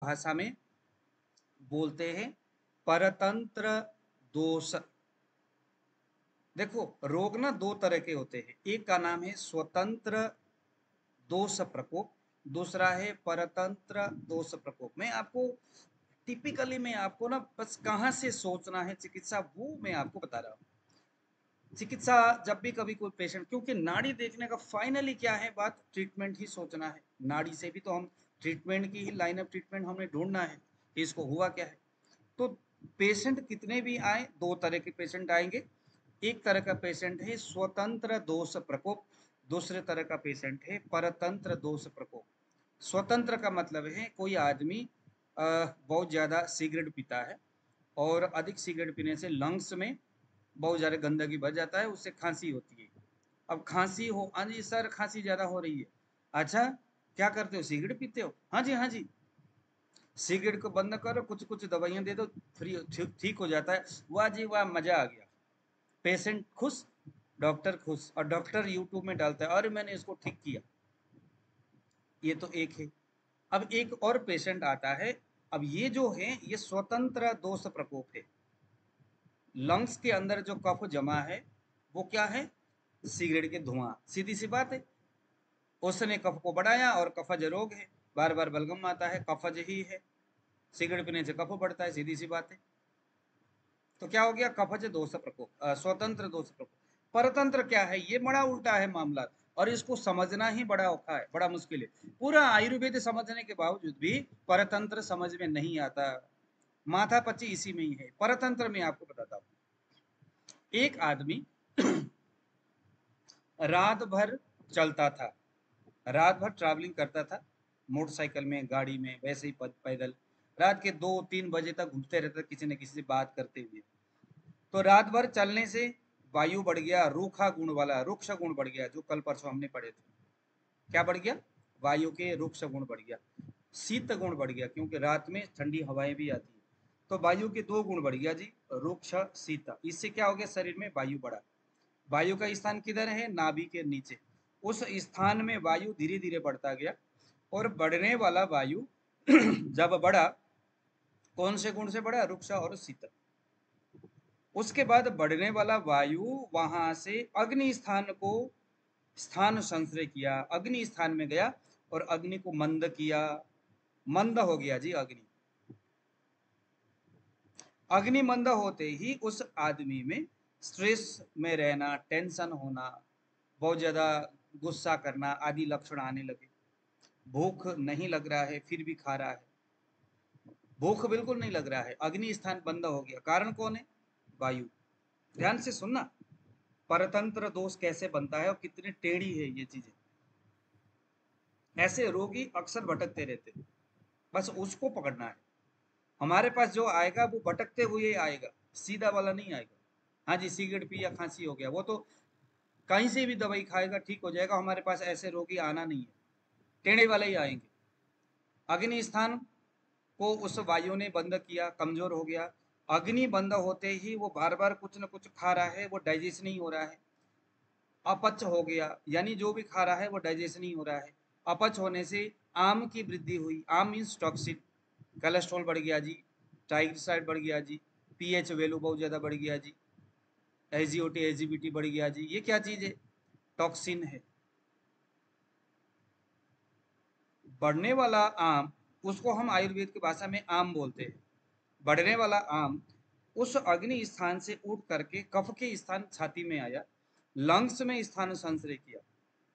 भाषा में बोलते हैं परतंत्र दोष। देखो, रोग ना दो तरह के होते हैं, एक का नाम है स्वतंत्र दोष प्रकोप, दूसरा है परतंत्र दोष प्रकोप। मैं आपको टिपिकली मैं आपको ना बस कहाँ से सोचना है चिकित्सा वो मैं आपको बता रहा हूँ। चिकित्सा जब भी कभी कोई पेशेंट, क्योंकि नाड़ी देखने का फाइनली क्या है बात, ट्रीटमेंट ही सोचना है। नाड़ी से भी तो हम ट्रीटमेंट की ही लाइन ऑफ ट्रीटमेंट हमें ढूंढना है कि इसको हुआ क्या है। तो पेशेंट कितने भी आए, दो तरह के पेशेंट आएंगे। एक तरह का पेशेंट है स्वतंत्र दोष प्रकोप, दूसरे तरह का पेशेंट है परतंत्र दोष प्रकोप। स्वतंत्र का मतलब है कोई आदमी बहुत ज़्यादा सिगरेट पीता है और अधिक सिगरेट पीने से लंग्स में बहुत ज़्यादा गंदगी भर जाता है, उससे खांसी होती है। अब खांसी हो, हाँ जी सर खांसी ज़्यादा हो रही है। अच्छा, क्या करते हो, सिगरेट पीते हो? हाँ जी हाँ जी। सिगरेट को बंद करो, कुछ कुछ दवाइयाँ दे दो, फ्री ठीक हो जाता है। वाह जी वाह, मजा आ गया। पेशेंट खुश, डॉक्टर खुश, और डॉक्टर यूट्यूब में डालता है अरे मैंने इसको ठीक किया। ये तो एक है। अब एक और पेशेंट आता है। अब ये जो है ये स्वतंत्र दोष प्रकोप है। लंग्स के अंदर जो कफ जमा है वो क्या है, सिगरेट के धुआं। सीधी सी बात है, उसने कफ को बढ़ाया और कफज रोग है, बार बार बलगम आता है, कफज ही है। सिगरेट पीने से कफ बढ़ता है, सीधी सी बात है। तो क्या हो गया, कफज दोष प्रकोप, स्वतंत्र दोष प्रकोप। परतंत्र क्या है, ये बड़ा उल्टा है मामला, और इसको समझना ही बड़ा औखा है, बड़ा मुश्किल है। पूरा आयुर्वेद समझने के बावजूद भी परतंत्र समझ में नहीं आता। माथा पच्ची इसी में ही है। परतंत्र में आपको बताता हूँ, एक आदमी रात भर चलता था, रात भर ट्रैवलिंग करता था, मोटरसाइकिल में, गाड़ी में, वैसे ही पैदल। रात के 2-3 बजे तक घूमते रहता, किसी न किसी से बात करते हुए। तो रात भर चलने से वायु बढ़ गया, रूखा गुण वाला रुक्ष गुण बढ़ गया, जो कल परसों हमने पढ़े थे। क्या बढ़ गया, वायु के रुक्ष गुण बढ़ गया, शीत गुण बढ़ गया, क्योंकि रात में ठंडी हवाएं भी आती है। तो वायु के दो गुण बढ़ गया जी, रुक्ष शीत। इससे क्या हो गया, शरीर में वायु बढ़ा। वायु का स्थान किधर है, नाभि के नीचे। उस स्थान में वायु धीरे धीरे बढ़ता गया, और बढ़ने वाला वायु जब बढ़ा, कौन से गुण से बढ़ा, रुक्ष और शीत। उसके बाद बढ़ने वाला वायु वहां से अग्नि स्थान को स्थान संश्रय किया, अग्नि स्थान में गया और अग्नि को मंद किया। मंद हो गया जी अग्नि। अग्नि मंद होते ही उस आदमी में स्ट्रेस में रहना, टेंशन होना, बहुत ज्यादा गुस्सा करना आदि लक्षण आने लगे। भूख नहीं लग रहा है फिर भी खा रहा है, भूख बिल्कुल नहीं लग रहा है, अग्नि स्थान बंद हो गया। कारण कौन है, वायु। ध्यान से सुनना, परतंत्र दोष कैसे बनता है और कितनी टेढ़ी है ये चीजें। ऐसे रोगी अक्सर भटकते रहते हैं, बस उसको पकड़ना है। हमारे पास जो आएगा वो भटकते हुए आएगा, सीधा वाला नहीं आएगा। हाँ जी, सिगरेट पी या खांसी हो गया, वो तो कहीं से भी दवाई खाएगा ठीक हो जाएगा। हमारे पास ऐसे रोगी आना नहीं है, टेढ़े वाले ही आएंगे। अग्नि स्थान को उस वायु ने बंद किया, कमजोर हो गया। अग्नि बंद होते ही वो बार बार कुछ न कुछ खा रहा है, वो डाइजेस्ट नहीं हो रहा है, अपच हो गया, यानी जो भी खा रहा है वो डाइजेस्ट नहीं हो रहा है। अपच होने से आम की वृद्धि हुई, आम मीन्स टॉक्सिन, कोलेस्ट्रॉल बढ़ गया जी, ट्राइग्लिसराइड बढ़ गया जी, पीएच वैल्यू बहुत ज़्यादा बढ़ गया जी, एजीओटी एजीबीटी बढ़ गया जी। ये क्या चीज़ है, टॉक्सिन है। बढ़ने वाला आम, उसको हम आयुर्वेद की भाषा में आम बोलते हैं। बढ़ने वाला आम उस अग्नि स्थान से उठ करके कफ के स्थान छाती में आया, लंग्स में स्थान संश्रय किया,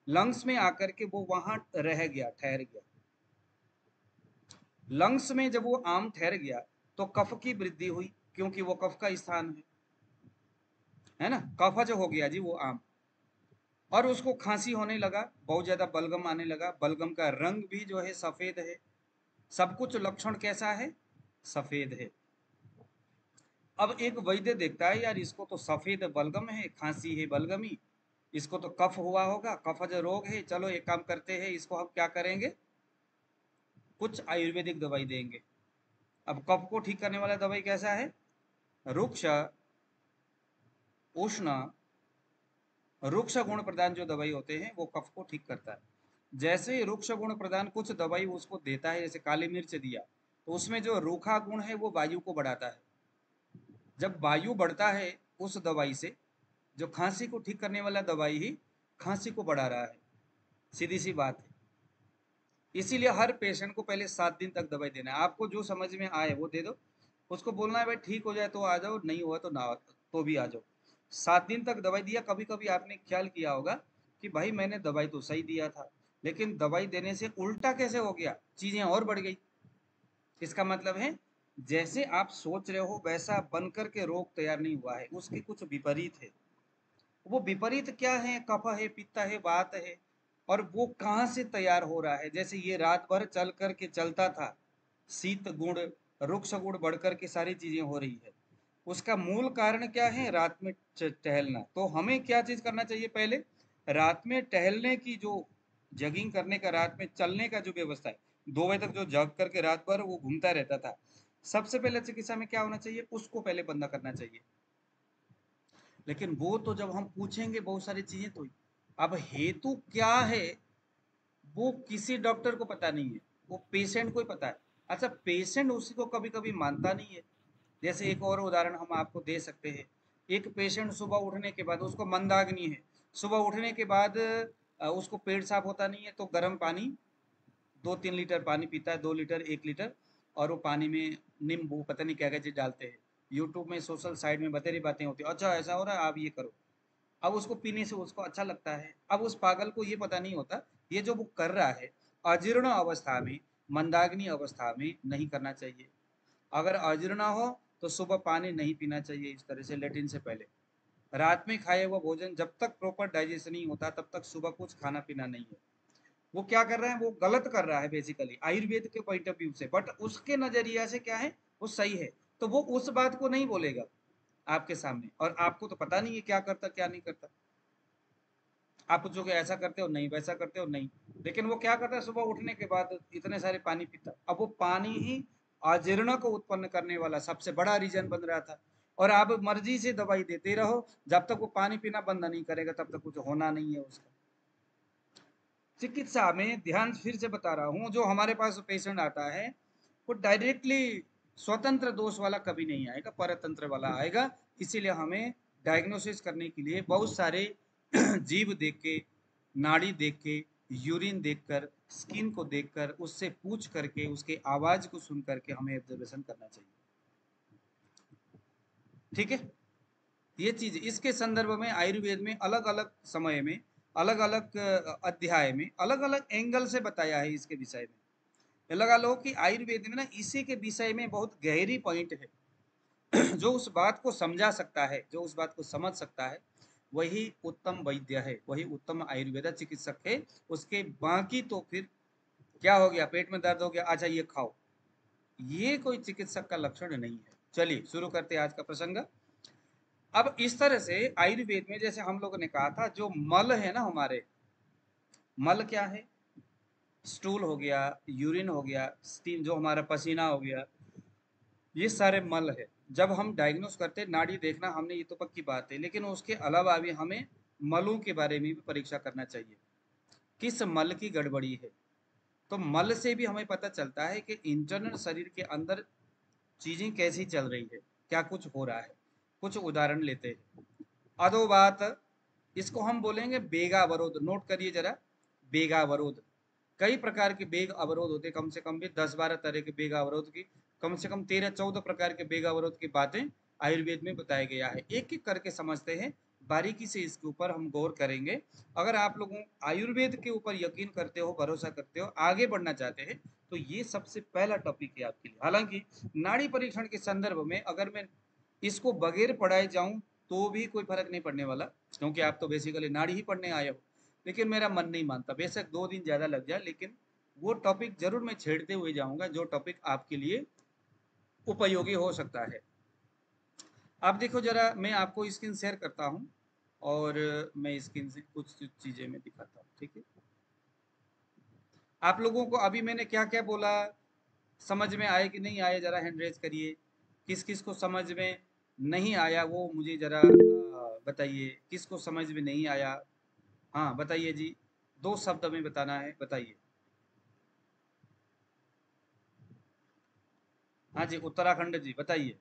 लंग्स में आकर के वो वहां रह गया, ठहर गया। लंग्स में जब वो आम ठहर गया तो कफ की वृद्धि हुई, क्योंकि वो कफ का स्थान है ना, कफज हो गया जी वो आम। और उसको खांसी होने लगा, बहुत ज्यादा बलगम आने लगा, बलगम का रंग भी जो है सफेद है, सब कुछ लक्षण कैसा है, सफेद है। अब एक वैद्य देखता है यार इसको तो सफेद बलगम है, खांसी है बलगमी, इसको तो कफ हुआ होगा, कफज रोग है, चलो एक काम करते हैं, इसको हम क्या करेंगे, कुछ आयुर्वेदिक दवाई देंगे। अब कफ को ठीक करने वाला दवाई कैसा है, रुक्ष उष्ण रुक्ष गुण प्रदान जो दवाई होते हैं वो कफ को ठीक करता है। जैसे ही रुक्ष गुण प्रदान कुछ दवाई उसको देता है, जैसे काली मिर्च दिया, तो उसमें जो रूखा गुण है वो वायु को बढ़ाता है। जब वायु बढ़ता है उस दवाई से, जो खांसी को ठीक करने वाला दवाई ही खांसी को बढ़ा रहा है, सीधी सी बात है। इसीलिए हर पेशेंट को पहले 7 दिन तक दवाई देना है। आपको जो समझ में आए वो दे दो, उसको बोलना है भाई ठीक हो जाए तो आ जाओ, नहीं हुआ तो ना तो भी आ जाओ। 7 दिन तक दवाई दिया। कभी कभी आपने ख्याल किया होगा कि भाई मैंने दवाई तो सही दिया था, लेकिन दवाई देने से उल्टा कैसे हो गया, चीजें और बढ़ गई। इसका मतलब है जैसे आप सोच रहे हो वैसा बनकर के रोग तैयार नहीं हुआ है, उसके कुछ विपरीत है। वो विपरीत क्या है, कफ है, पित्त है, वात है, और वो कहाँ से तैयार हो रहा है। जैसे ये रात भर चल करके चलता था, शीत गुण रुक्ष गुण बढ़कर के सारी चीजें हो रही है। उसका मूल कारण क्या है, रात में टहलना। तो हमें क्या चीज करना चाहिए, पहले रात में टहलने की, जो जगिंग करने का, रात में चलने का जो व्यवस्था है, 2 बजे तक जो जग करके रात भर वो घूमता रहता था, सबसे पहले चिकित्सा में क्या होना चाहिए, उसको पहले बंद करना चाहिए। लेकिन वो तो जब हम पूछेंगे बहुत सारी चीजें, तो अब हेतु क्या है वो किसी डॉक्टर को पता नहीं है, वो पेशेंट को ही पता है। अच्छा, पेशेंट उसी को कभी कभी मानता नहीं है। जैसे एक और उदाहरण हम आपको दे सकते हैं। एक पेशेंट सुबह उठने के बाद, उसको मंदाग्नि है, सुबह उठने के बाद उसको पेट साफ होता नहीं है, तो गर्म पानी 2-3 लीटर पानी पीता है, 2 लीटर 1 लीटर, और वो पानी में नींबू पता नहीं क्या क्या चीज डालते हैं। यूट्यूब में सोशल साइट में बतेरी बातें होती है, अच्छा ऐसा हो रहा है आप ये करो। अब उसको पीने से उसको अच्छा लगता है। अब उस पागल को ये पता नहीं होता ये जो वो कर रहा है अजीर्ण अवस्था में, मंदाग्नि अवस्था में नहीं करना चाहिए। अगर अजीर्ण हो तो सुबह पानी नहीं पीना चाहिए इस तरह से लेटिन से पहले। रात में खाए हुआ भोजन जब तक प्रॉपर डाइजेशन नहीं होता तब तक सुबह कुछ खाना पीना नहीं है। वो क्या कर रहा है, वो गलत कर रहा है बेसिकली आयुर्वेद के पॉइंट ऑफ व्यू से, बट उसके नजरिया से क्या है, वो सही है। तो वो उस बात को नहीं बोलेगा आपके सामने, और आपको तो पता नहीं है क्या करता क्या नहीं करता। आप पूछोगे ऐसा करते हो, नहीं वैसा करते हो, नहीं। लेकिन वो क्या करता है, सुबह उठने के बाद इतने सारे पानी पीता। अब वो पानी ही अजीर्ण को उत्पन्न करने वाला सबसे बड़ा रीजन बन रहा था। और आप मर्जी से दवाई देते रहो, जब तक वो पानी पीना बंद नहीं करेगा तब तक कुछ होना नहीं है उसका। चिकित्सा में ध्यान फिर से बता रहा हूँ, जो हमारे पास पेशेंट आता है वो डायरेक्टली स्वतंत्र दोष वाला कभी नहीं आएगा, परतंत्र वाला आएगा। इसीलिए हमें डायग्नोसिस करने के लिए बहुत सारे जीव देख के, नाड़ी देख के, यूरिन देखकर, स्किन को देखकर, उससे पूछ करके, उसके आवाज को सुन करके हमें ऑब्जर्वेशन करना चाहिए। ठीक है, ये चीज इसके संदर्भ में आयुर्वेद में अलग अलग समय में, अलग अलग अध्याय में, अलग अलग एंगल से बताया है इसके विषय में। लगा लो कि आयुर्वेद में ना इसी के विषय में बहुत गहरी पॉइंट है। जो उस बात को समझा सकता है, जो उस बात को समझ सकता है, वही उत्तम वैद्य है, वही उत्तम आयुर्वेदा चिकित्सक है। उसके बाकी तो फिर क्या हो गया, पेट में दर्द हो गया, अच्छा ये खाओ, ये कोई चिकित्सक का लक्षण नहीं है। चलिए शुरू करते हैं आज का प्रसंग। अब इस तरह से आयुर्वेद में, जैसे हम लोगों ने कहा था, जो मल है ना हमारे, मल क्या है, स्टूल हो गया, यूरिन हो गया, स्टीम जो हमारा पसीना हो गया, ये सारे मल है। जब हम डायग्नोस करते हैं, नाड़ी देखना हमने ये तो पक्की बात है, लेकिन उसके अलावा भी हमें मलों के बारे में भी परीक्षा करना चाहिए, किस मल की गड़बड़ी है। तो मल से भी हमें पता चलता है कि इंटरनल शरीर के अंदर चीजें कैसी चल रही है, क्या कुछ हो रहा है। कुछ उदाहरण लेते हैं। अदो बात, इसको हम बोलेंगे बेगा अवरोध। नोट करिए जरा, बेगा अवरोध। कई प्रकार के बेग अवरोध होते, कम से कम भी 10-12 तरह के बेग अवरोध की, कम से कम 13-14 प्रकार के बेग अवरोध की बातें आयुर्वेद में बताया गया है। एक एक करके समझते हैं, बारीकी से इसके ऊपर हम गौर करेंगे। अगर आप लोगों आयुर्वेद के ऊपर यकीन करते हो, भरोसा करते हो, आगे बढ़ना चाहते हैं, तो ये सबसे पहला टॉपिक है आपके लिए। हालांकि नाड़ी परीक्षण के संदर्भ में अगर मैं इसको बगैर पढ़ाए जाऊं तो भी कोई फर्क नहीं पड़ने वाला, क्योंकि आप तो बेसिकली नाड़ी ही पढ़ने आए हो। लेकिन मेरा मन नहीं मानता, बेशक 2 दिन ज़्यादा लग जाए, लेकिन वो टॉपिक जरूर मैं छेड़ते हुए जाऊंगा जो टॉपिक आपके लिए उपयोगी हो सकता है। आप देखो जरा, मैं आपको स्क्रीन शेयर करता हूँ, और मैं स्क्रीन से कुछ चीज़ें मैं दिखाता हूँ, ठीक है। आप लोगों को अभी मैंने क्या क्या बोला समझ में आया कि नहीं आया, जरा हैंड रेज करिए। किस किस को समझ में नहीं आया वो मुझे जरा बताइए, किसको समझ में नहीं आया। हाँ बताइए जी, 2 शब्द में बताना है, बताइए। हाँ जी, उत्तराखंड जी, बताइए।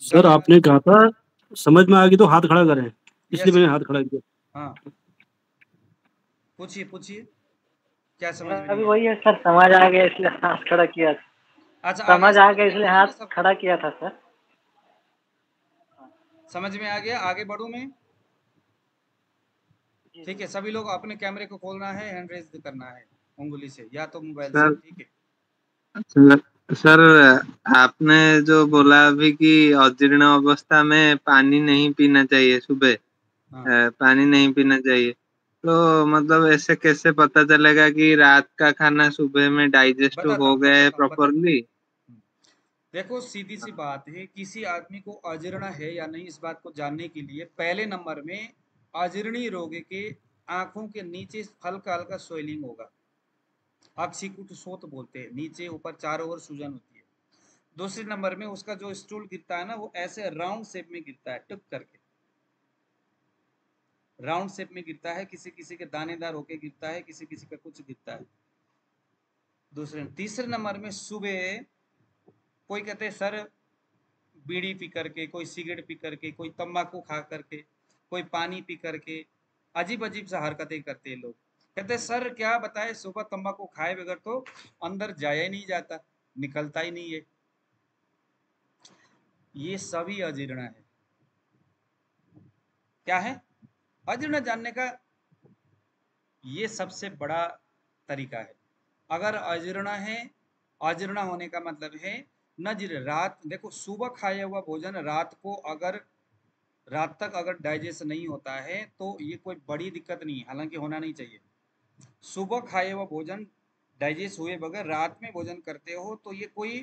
सर गंगा। आपने कहा था समझ में आ गई तो हाथ खड़ा करें, इसलिए यस मैंने यस। हाथ खड़ा किया। हाँ, पूछिए पूछिए, क्या समझ में मेरा भी नहीं वही है सर, समझ आ गया इसलिए हाथ खड़ा किया। आया? अच्छा, आ गया, समझ आ समझ गया में आ इसलिए गया हाथ ना सबको? खड़ा किया था सर। समझ में आ गया, आगे बढ़ूं मैं? जी ठीक जी। है, सभी लोग अपने कैमरे को खोलना है, हैंड रेज करना है, उंगली से या तो मोबाइल से, सर ठीक है? सर सर, आपने जो बोला अभी कि अजीर्ण अवस्था में पानी नहीं पीना चाहिए सुबह, हाँ, पानी नहीं पीना चाहिए, तो मतलब ऐसे कैसे पता चलेगा कि रात का खाना सुबह में डाइजेस्ट बताता हो हूँ गया है बताता हूँ बताता हूँ। प्रॉपरली? देखो, सीधी सी बात है, किसी आदमी को अजीर्ण है या नहीं, इस बात को जानने के लिए पहले नंबर में अजीर्णी रोगी के आंखों के नीचे हल्का हल्का स्वेलिंग होगा, अक्षिकुट शोथ बोलते हैं, नीचे ऊपर चारों ओर सूजन होती है। दूसरे नंबर में उसका जो स्टूल गिरता है ना, वो ऐसे राउंड शेप में गिरता है, टुक करके राउंड शेप में गिरता है, किसी किसी के दानेदार होके गिरता है, किसी किसी का कुछ गिरता है। तीसरे नंबर में सुबह कोई कहते हैं सर बीड़ी पी करके, कोई सिगरेट पी करके, कोई तंबाकू खा करके, कोई पानी पी करके अजीब अजीब सा हरकतें करते हैं लोग। कहते हैं सर क्या बताए, सुबह तंबाकू खाए बगैर तो अंदर जाया ही नहीं जाता, निकलता ही नहीं है। ये सभी अजीर्ण है। क्या है अजीर्ण जानने का? ये सबसे बड़ा तरीका है। अगर अजीर्ण है, अजीर्ण होने का मतलब है नजीर रात, देखो सुबह खाया हुआ भोजन रात को अगर रात तक अगर डाइजेस्ट नहीं होता है तो ये कोई बड़ी दिक्कत नहीं है, हालांकि होना नहीं चाहिए। सुबह खाए हुआ भोजन डाइजेस्ट हुए बगैर रात में भोजन करते हो तो ये कोई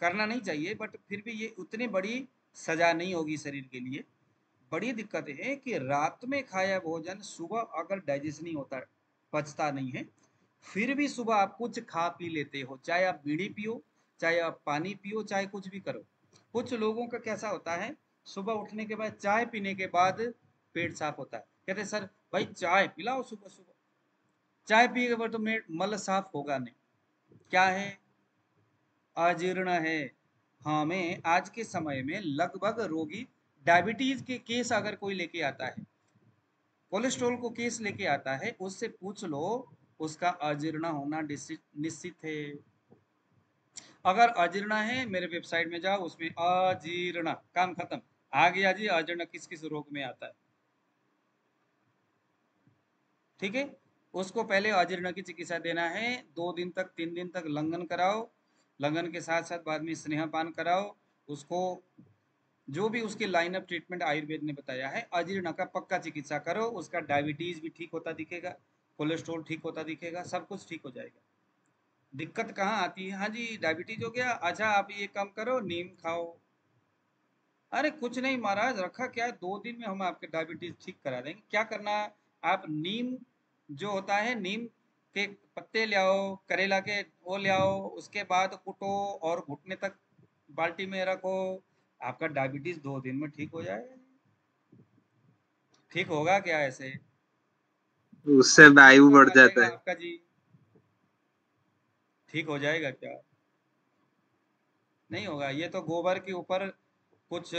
करना नहीं चाहिए, बट फिर भी ये उतनी बड़ी सजा नहीं होगी शरीर के लिए। बड़ी दिक्कत है कि रात में खाया भोजन सुबह अगर डाइजेस्ट नहीं होता, पचता नहीं है, फिर भी सुबह आप कुछ खा पी लेते हो, चाहे आप बीड़ी पियो, चाहे आप पानी पियो, चाहे कुछ भी करो। कुछ लोगों का कैसा होता है, सुबह उठने के बाद चाय पीने के बाद पेट साफ होता है, कहते सर भाई चाय पिलाओ सुबह सुबह। चाय पिए के बाद तो मल साफ होगा नहीं। क्या है? अजीर्ण है। हमें आज के समय में लगभग रोगी डायबिटीज के केस अगर कोई लेके आता है, कोलेस्ट्रॉल को केस लेके आता है, उससे पूछ लो, उसका अजीर्ण होना निश्चित है। अगर अजीर्ण है मेरे वेबसाइट में जाओ, उसमें अजीर्ण काम खत्म, आ गया जी अजीर्ण किस किस रोग में आता है। ठीक है, उसको पहले अजीर्ण की चिकित्सा देना है, 2 दिन तक 3 दिन तक लंघन कराओ, लंघन के साथ साथ बाद में स्नेहपान कराओ उसको। जो भी उसके लाइन ऑफ ट्रीटमेंट आयुर्वेद ने बताया है, अजीर्ण का पक्का चिकित्सा करो, उसका डायबिटीज भी ठीक होता दिखेगा, कोलेस्ट्रॉल ठीक होता दिखेगा, सब कुछ ठीक हो जाएगा। दिक्कत कहाँ आती है, हाँ जी डायबिटीज हो गया, अच्छा आप ये काम करो नीम खाओ। अरे कुछ नहीं महाराज, रखा क्या है, 2 दिन में हम आपके डायबिटीज ठीक करा देंगे। क्या करना है, आप नीम जो होता है, नीम के पत्ते ले आओ, करेला के वो ले आओ, उसके बाद कुटो और घुटने तक बाल्टी में रखो, आपका डायबिटीज 2 दिन में ठीक हो जाएगा। ठीक होगा क्या ऐसे? उससे खून वायु कम बढ़ आ जाता जाएगा है। आपका जी, ठीक हो जाएगा क्या? नहीं होगा। ये तो गोबर के ऊपर कुछ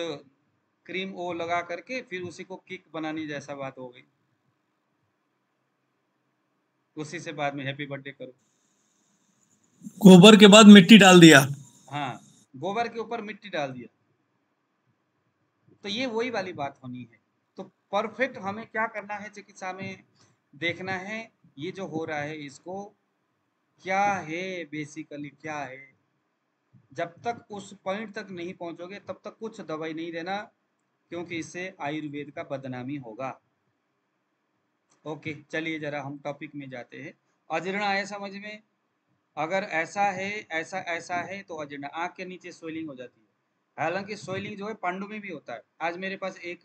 क्रीम वो लगा करके फिर उसी को किक बनानी जैसा बात हो गई, उसी से बाद में हैप्पी बर्थडे करो। गोबर के बाद मिट्टी डाल दिया। हाँ, गोबर के ऊपर मिट्टी डाल दिया, तो ये वही वाली बात होनी है। तो परफेक्ट हमें क्या करना है चिकित्सा में, देखना है ये जो हो रहा है इसको क्या है, बेसिकली क्या है। जब तक उस पॉइंट तक नहीं पहुंचोगे तब तक कुछ दवाई नहीं देना, क्योंकि इससे आयुर्वेद का बदनामी होगा। ओके, चलिए जरा हम टॉपिक में जाते हैं। अजीर्ण आया समझ में? अगर ऐसा है, ऐसा ऐसा है तो अजीर्ण, आंख के नीचे स्वेलिंग हो जाती है। हालांकि स्वेलिंग जो है पांडु में भी होता है। आज मेरे पास एक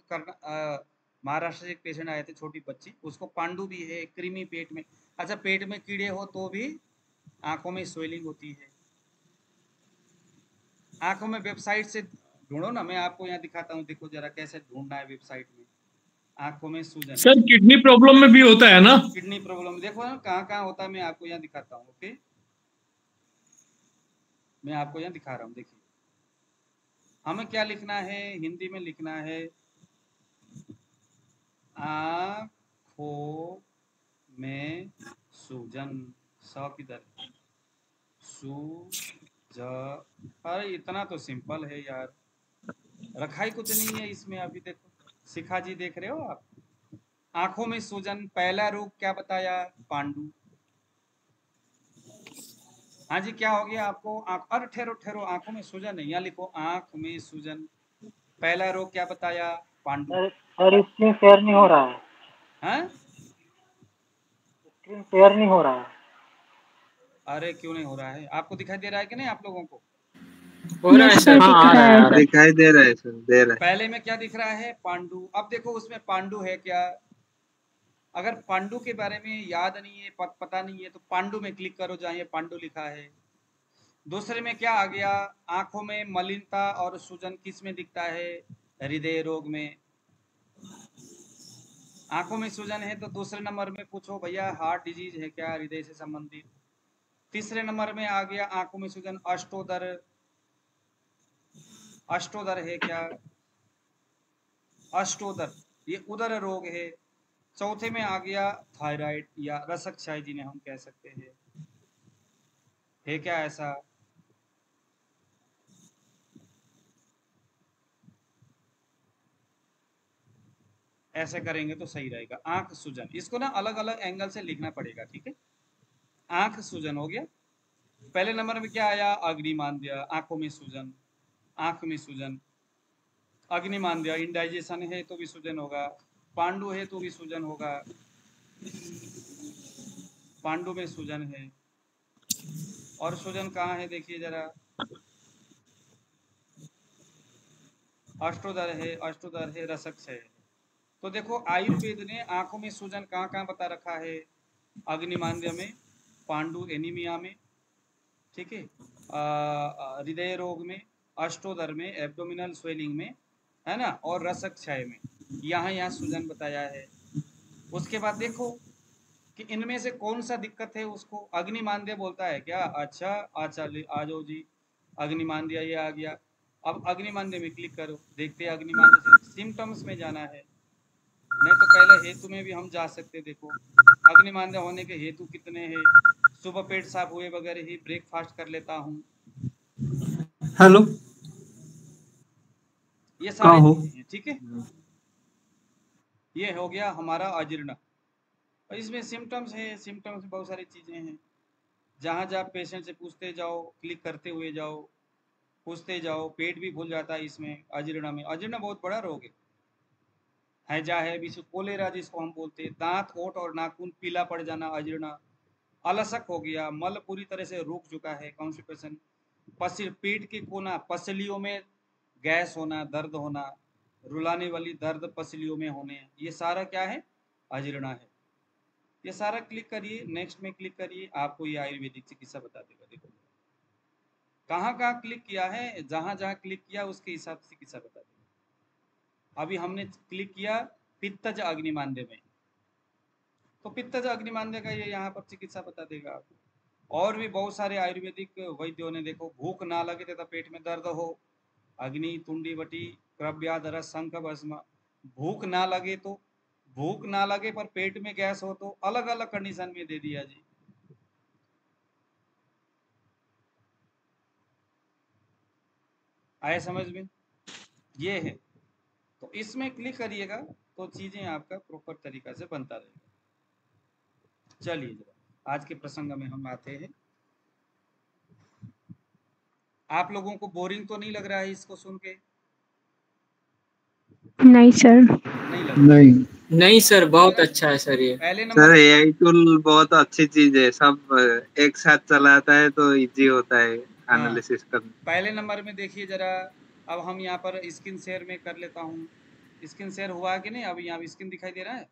महाराष्ट्र से एक पेशेंट आए थे, छोटी बच्ची, उसको पांडु भी है, कृमि पेट में। अच्छा, पेट में कीड़े हो तो भी आंखों में स्वेलिंग होती है। आंखों में वेबसाइट से ढूंढो ना, मैं आपको यहाँ दिखाता हूँ, देखो जरा कैसे ढूंढना है वेबसाइट में। आंखों में सूजन। सर किडनी प्रॉब्लम में भी होता है ना? किडनी प्रॉब्लम देखो ना कहाँ कहाँ होता है, मैं आपको यहाँ दिखाता हूँ। ओके, मैं आपको यहाँ दिखा रहा हूँ। देखिए हमें क्या लिखना है, हिंदी में लिखना है आँखों में सूजन। स किधर, अरे इतना तो सिंपल है यार, रखा ही कुछ नहीं है इसमें। अभी देखो शिखा जी देख रहे हो आप, आंखों में सूजन, पहला रोग क्या बताया, पांडु। हाँ जी क्या हो गया आपको, अरे ठहरो ठहरो, आंखों में सूजन है, यहाँ लिखो आंख में सूजन, पहला रोग क्या बताया, पांडु। सर स्क्रीन शेयर नहीं हो रहा है, हाँ स्क्रीन शेयर नहीं हो रहा है। अरे क्यों नहीं हो रहा है, आपको दिखाई दे रहा है कि नहीं आप लोगों को? हो रहा है यस सर। सर, हाँ, दिख रहा है। दिखाई दे रहा है सर, दे रहा है। पहले में क्या दिख रहा है, पांडु। अब देखो उसमें पांडु है क्या, अगर पांडु के बारे में याद नहीं है, पता नहीं है, तो पांडु में क्लिक करो जहाँ ये पांडु लिखा है। दूसरे में क्या आ गया, आंखों में मलिनता और सूजन किस में दिखता है, हृदय रोग में। आंखों में सूजन है तो दूसरे नंबर में पूछो भैया हार्ट डिजीज है क्या, हृदय से संबंधित। तीसरे नंबर में आ गया आंखों में सूजन, अष्टोदर, अष्टोदर है क्या, अष्टोदर ये उदर रोग है। चौथे में आ गया थायराइड या रसक क्षय जिन्हें हम कह सकते हैं, है क्या ऐसा? ऐसे करेंगे तो सही रहेगा। आंख सूजन, इसको ना अलग अलग एंगल से लिखना पड़ेगा, ठीक है। आंख सूजन हो गया। पहले नंबर में क्या आया, अग्निमांद्य, आंखों में सूजन, आंख में सूजन। अग्निमांद्य इंडाइजेशन है तो भी सूजन होगा, पांडु है तो भी सूजन होगा, पांडु में सूजन है। और सूजन कहाँ है देखिए जरा, अष्टोदर है, अष्टोदर है, रसक है। तो देखो आयुर्वेद ने आंखों में सूजन कहाँ कहाँ बता रखा है, अग्निमांद्य में, पांडु एनीमिया में, ठीक है, हृदय रोग में, अष्टोदर में, एब्डोमिनल स्वेलिंग में, है ना, और रसक क्षय में, यहाँ यहाँ सूजन बताया है। उसके बाद देखो कि इनमें से कौन सा दिक्कत है उसको, अग्निमांद्य बोलता है क्या, अच्छा अच्छा आ जाओ जी, अग्निमांद्य ये आ गया। अब अग्निमांद्य में क्लिक करो, देखते हैं अग्निमांद्य से सिम्टम्स में जाना है, नहीं तो पहले हेतु में भी हम जा सकते। देखो अग्निमांद्य होने के हेतु कितने हैं, सुबह पेट साफ हुए बगैर ही ब्रेकफास्ट कर लेता हूँ, हेलो, ये कहाँ सारे हो? चीजें हैं, ठीक है। ये हो गया हमारा अजीर्ण। और इसमें सिम्टम्स है, सिम्टम्स में बहुत सारी चीजें हैं, जहाँ जहाँ पेशेंट से पूछते जाओ, क्लिक करते हुए जाओ, पूछते जाओ, पेट भी भूल जाता है इसमें अजीर्ण में। अजीर्ण बहुत बड़ा रोग है, हैजा है, विश्व कोलेरा जिसको हम बोलते हैं, दांत ओठ और नाखून पीला पड़ जाना अजीर्ण, अलसक हो गया, मल पूरी तरह से रुक चुका है, कॉन्स्टिपेशन, पेट के कोना पसलियों में गैस होना, दर्द होना, रुलाने वाली दर्द पसलियों में होने, ये सारा क्या है, अजीर्ण है। ये सारा क्लिक करिए, नेक्स्ट में क्लिक करिए, आपको ये आयुर्वेदिक चिकित्सा बता देगा। देखो कहाँ कहाँ क्लिक किया है, जहाँ जहाँ क्लिक किया उसके हिसाब से चिकित्सा बता देगा। अभी हमने क्लिक किया पित्तज अग्निमांद्य में, तो पित्तज अग्निमांद्य का ये यहाँ पर चिकित्सा बता देगा आपको। और भी बहुत सारे आयुर्वेदिक वैद्यों ने, देखो भूख ना लगे तथा पेट में दर्द हो, अग्नि तुंडी वटी क्रव्याधर शंख भस्म, भूख ना लगे तो, भूख ना लगे पर पेट में गैस हो तो, अलग अलग कंडीशन में दे दिया जी। आए समझ में, ये है। तो इसमें क्लिक करिएगा तो चीजें आपका प्रॉपर तरीका से बनता रहेगा। चलिए जरा आज के प्रसंग में हम आते हैं। आप लोगों को बोरिंग तो नहीं लग रहा है इसको सुन के? नहीं सर। नहीं लग रहा। नहीं सर, बहुत अच्छा है सर ये। पहले सर नंबर, एआई टूल बहुत अच्छी चीज है, सब एक साथ चलाता है तो इजी होता है हाँ एनालिसिस करना। पहले नंबर में देखिए जरा, अब हम यहाँ पर स्क्रीन शेयर में कर लेता हूँ। स्क्रीन शेयर हुआ कि नहीं, अभी यहाँ स्क्रीन दिखाई दे रहा है?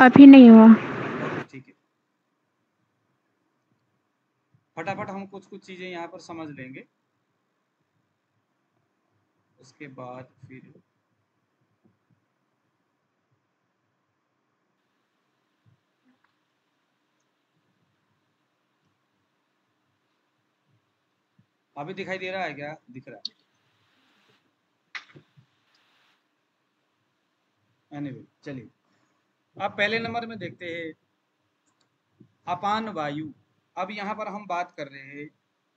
अभी नहीं हुआ। ओके ठीक है, फटाफट हम कुछ कुछ चीजें यहाँ पर समझ लेंगे, उसके बाद फिर अभी दिखाई दे रहा है क्या? दिख रहा है? एनीवे चलिए, अब पहले नंबर में देखते हैं अपान वायु। अब यहाँ पर हम बात कर रहे हैं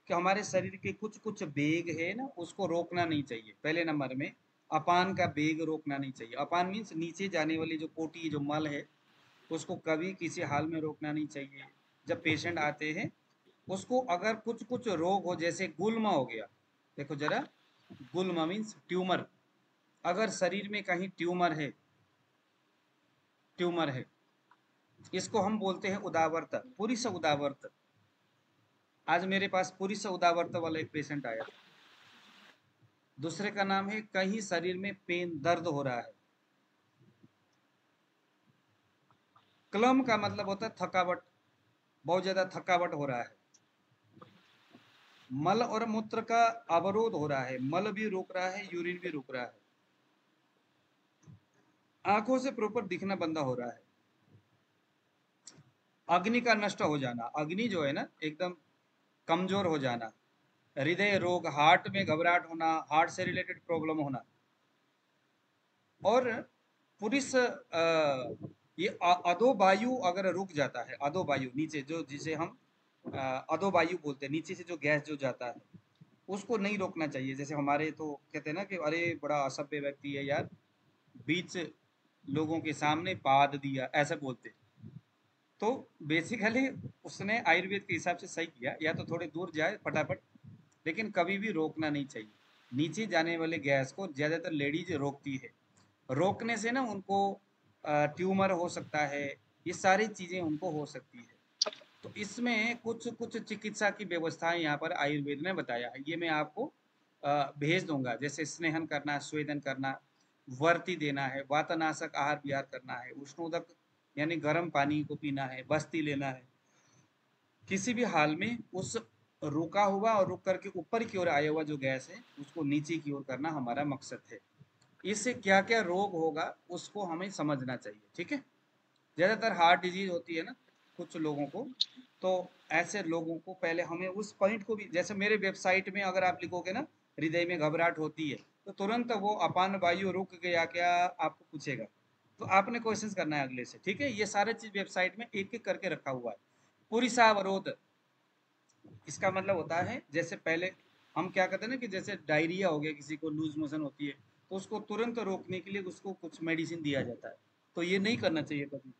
कि हमारे शरीर के कुछ कुछ वेग है ना, उसको रोकना नहीं चाहिए। पहले नंबर में अपान का वेग रोकना नहीं चाहिए। अपान मीन्स नीचे जाने वाली जो कोटि जो मल है उसको कभी किसी हाल में रोकना नहीं चाहिए। जब पेशेंट आते हैं उसको अगर कुछ कुछ रोग हो, जैसे गुल्मा हो गया, देखो जरा, गुल्मा मीन्स ट्यूमर। अगर शरीर में कहीं ट्यूमर है, इसको हम बोलते हैं उदावर्त, पुरुष उदावर्त। आज मेरे पास पुरुष उदावर्त वाला एक पेशेंट आया। दूसरे का नाम है कहीं शरीर में पेन, दर्द हो रहा है। क्लम का मतलब होता है थकावट, बहुत ज्यादा थकावट हो रहा है। मल और मूत्र का अवरोध हो रहा है, मल भी रुक रहा है, यूरिन भी रुक रहा है। आंखों से प्रॉपर दिखना बंद हो रहा है। अग्नि का नष्ट हो जाना, अग्नि जो है ना एकदम कमजोर हो जाना। हृदय रोग, हार्ट में घबराहट होना, हार्ट से रिलेटेड प्रॉब्लम होना। और पुरुष ये अधोवायु अगर रुक जाता है, अधोवायु नीचे जो जिसे हम अधोवायु बोलते हैं, नीचे से जो गैस जो जाता है उसको नहीं रोकना चाहिए। जैसे हमारे तो कहते हैं ना कि अरे बड़ा असभ्य व्यक्ति है यार, बीच लोगों के सामने पाद दिया, ऐसा बोलते। तो बेसिकली उसने आयुर्वेद के हिसाब से सही किया, या तो थोड़े दूर जाए फटाफट, लेकिन कभी भी रोकना नहीं चाहिए। नीचे जाने वाले गैस को ज़्यादातर लेडीज रोकती है। रोकने से ना उनको ट्यूमर हो सकता है, ये सारी चीज़ें उनको हो सकती है। तो इसमें कुछ कुछ चिकित्सा की व्यवस्थाएं यहाँ पर आयुर्वेद ने बताया है, ये मैं आपको भेज दूंगा। जैसे स्नेहन करना, स्वेदन करना, वर्ती देना है, वातनाशक आहार विहार करना है, उष्णोदक यानी गर्म पानी को पीना है, बस्ती लेना है। किसी भी हाल में उस रुका हुआ और रुक करके ऊपर की ओर आया हुआ जो गैस है उसको नीचे की ओर करना हमारा मकसद है। इससे क्या क्या रोग होगा उसको हमें समझना चाहिए, ठीक है। ज़्यादातर हार्ट डिजीज होती है ना कुछ लोगों को, तो ऐसे लोगों को पहले हमें उस पॉइंट को भी, जैसे मेरे वेबसाइट में अगर आप लिखोगे ना हृदय में घबराहट होती है, तो तुरंत वो अपान वायु रुक गया क्या आपको पूछेगा, तो आपने क्वेश्चंस करना है अगले से, ठीक है। ये सारे चीज वेबसाइट में एक एक करके रखा हुआ है। पुरिसावरोध, इसका मतलब होता है जैसे पहले हम क्या कहते हैं ना कि जैसे डायरिया हो गया, किसी को लूज मोशन होती है, तो उसको तुरंत रोकने के लिए उसको कुछ मेडिसिन दिया जाता है। तो ये नहीं करना चाहिए कभी।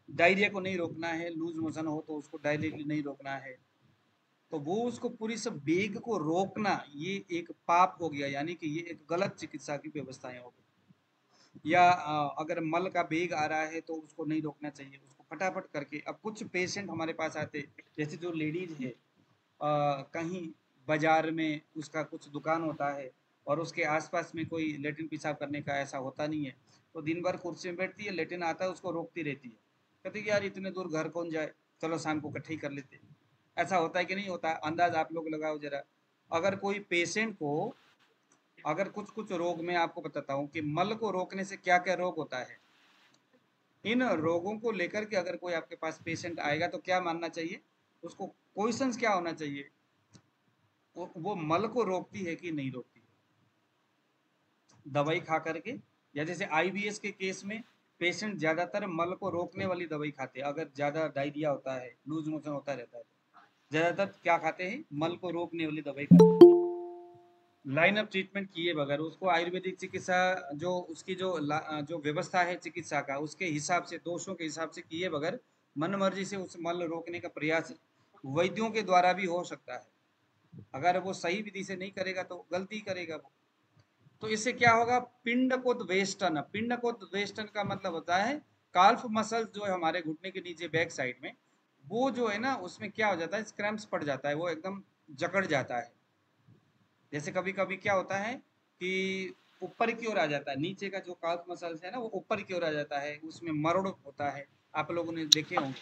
डायरिया को नहीं रोकना है, लूज मोशन हो तो उसको डायरेक्टली नहीं रोकना है, तो वो उसको पूरी सब वेग को रोकना ये एक पाप हो गया, यानी कि ये एक गलत चिकित्सा की व्यवस्थाएं हो गई। या अगर मल का वेग आ रहा है तो उसको नहीं रोकना चाहिए, उसको फटाफट करके। अब कुछ पेशेंट हमारे पास आते, जैसे जो लेडीज है कहीं बाजार में उसका कुछ दुकान होता है और उसके आसपास में कोई लेटिन पेशाब करने का ऐसा होता नहीं है, तो दिन भर कुर्सी में बैठती है, लेटिन आता है उसको रोकती रहती है, कहती है यार इतने दूर घर कौन जाए, चलो शाम को इकट्ठे ही कर लेते हैं। ऐसा होता है कि नहीं होता? अंदाज आप लोग लगाओ जरा। अगर कोई पेशेंट को, अगर कुछ कुछ रोग में आपको बताता हूँ कि मल को रोकने से क्या क्या रोग होता है, इन रोगों को लेकर के अगर कोई आपके पास पेशेंट आएगा तो क्या मानना चाहिए उसको, क्वेश्चंस क्या होना चाहिए, वो मल को रोकती है कि नहीं रोकती दवाई खा करके। या जैसे आईबीएस के केस में पेशेंट ज्यादातर मल को रोकने वाली दवाई खाते हैं। अगर ज्यादा डायरिया होता है, लूज मोशन होता रहता है, ज्यादातर क्या खाते हैं, मल को रोकने वाली दवाई खाते हैं। लाइन ऑफ ट्रीटमेंट किए बगैर उसको आयुर्वेदिक चिकित्सा जो उसकी जो व्यवस्था है चिकित्सा का, उसके हिसाब से, दोषों के हिसाब से किए बगैर मन मर्जी से उस मल रोकने का प्रयास वैद्यों के द्वारा भी हो सकता है। अगर वो सही विधि से नहीं करेगा तो गलती करेगा वो। तो इससे क्या होगा, पिंडकोद्वेष्टन। पिंडकोद्वेष्टन का मतलब होता है काल्फ मसल्स जो है हमारे घुटने के नीचे बैक साइड में, वो जो है ना उसमें क्या हो जाता है, क्रैम्प्स पड़ जाता है, वो एकदम जकड़ जाता है। जैसे कभी कभी क्या होता है कि ऊपर की ओर आ जाता है, नीचे का जो काल्फ मसल्स है ना वो ऊपर की ओर आ जाता है, उसमें मरोड़ होता है, आप लोगों ने देखे होंगे।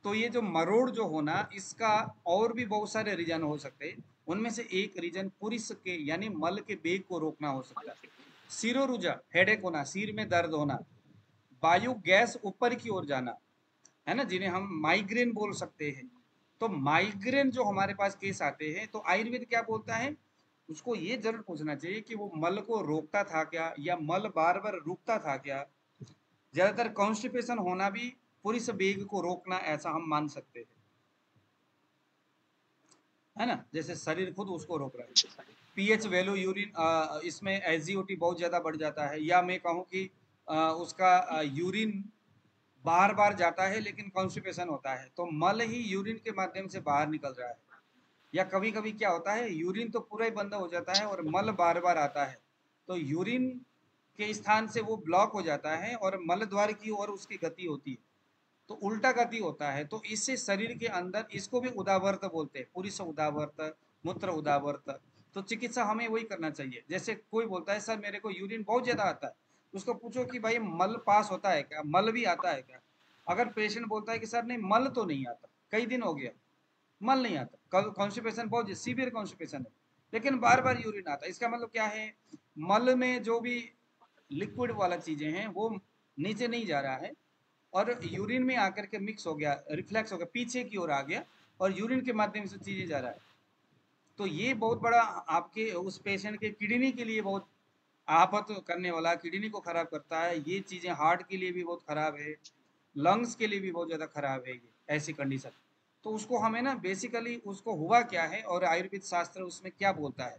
तो ये जो मरोड़ जो होना, इसका और भी बहुत सारे रीजन हो सकते हैं। उनमें से एक रीजन पुरुष के यानी मल के वेग को रोकना हो सकता है। सिरोरुजा, हेडेक होना, सिर में दर्द होना, वायु गैस ऊपर की ओर जाना, है ना, जिन्हें हम माइग्रेन बोल सकते हैं। तो माइग्रेन जो हमारे पास केस आते हैं तो आयुर्वेद क्या बोलता है, उसको ये जरूर पूछना चाहिए कि वो मल को रोकता था क्या या मल बार बार रुकता था क्या। ज्यादातर कॉन्स्टिपेशन होना भी पुरुष वेग को रोकना ऐसा हम मान सकते हैं, है ना, जैसे शरीर खुद उसको रोक रहा है। पीएच वैल्यू यूरिन इसमें एसजीओटी बहुत ज्यादा बढ़ जाता है, या मैं कहूँ कि उसका यूरिन बार बार जाता है लेकिन कॉन्स्टिपेशन होता है, तो मल ही यूरिन के माध्यम से बाहर निकल रहा है। या कभी कभी क्या होता है, यूरिन तो पूरा ही बंद हो जाता है और मल बार बार आता है, तो यूरिन के स्थान से वो ब्लॉक हो जाता है और मल द्वार की ओर उसकी गति होती है, तो उल्टा गति होता है। तो इससे शरीर के अंदर, इसको भी उदावर्त बोलते हैं, पुरुष उदावर्त, मूत्र उदावर्त। तो चिकित्सा हमें वही करना चाहिए। जैसे कोई बोलता है सर मेरे को यूरिन बहुत ज्यादा आता है, उसको पूछो कि भाई मल पास होता है क्या, मल भी आता है क्या। अगर पेशेंट बोलता है कि सर नहीं मल तो नहीं आता, कई दिन हो गया मल नहीं आता, कॉन्स्टिपेशन बहुत सीवियर कॉन्स्टिपेशन है लेकिन बार बार यूरिन आता है, इसका मतलब क्या है, मल में जो भी लिक्विड वाला चीजें हैं वो नीचे नहीं जा रहा है और यूरिन में आकर के मिक्स हो गया, रिफ्लेक्स हो गया, पीछे की ओर आ गया और यूरिन के माध्यम से चीजें जा रहा है। तो ये बहुत बड़ा आपके उस पेशेंट के किडनी के लिए बहुत आफत करने वाला, किडनी को खराब करता है। ये चीजें हार्ट के लिए भी बहुत खराब है, लंग्स के लिए भी बहुत ज्यादा खराब है ये ऐसी कंडीशन। तो उसको हमें ना बेसिकली उसको हुआ क्या है और आयुर्वेद शास्त्र उसमें क्या बोलता है।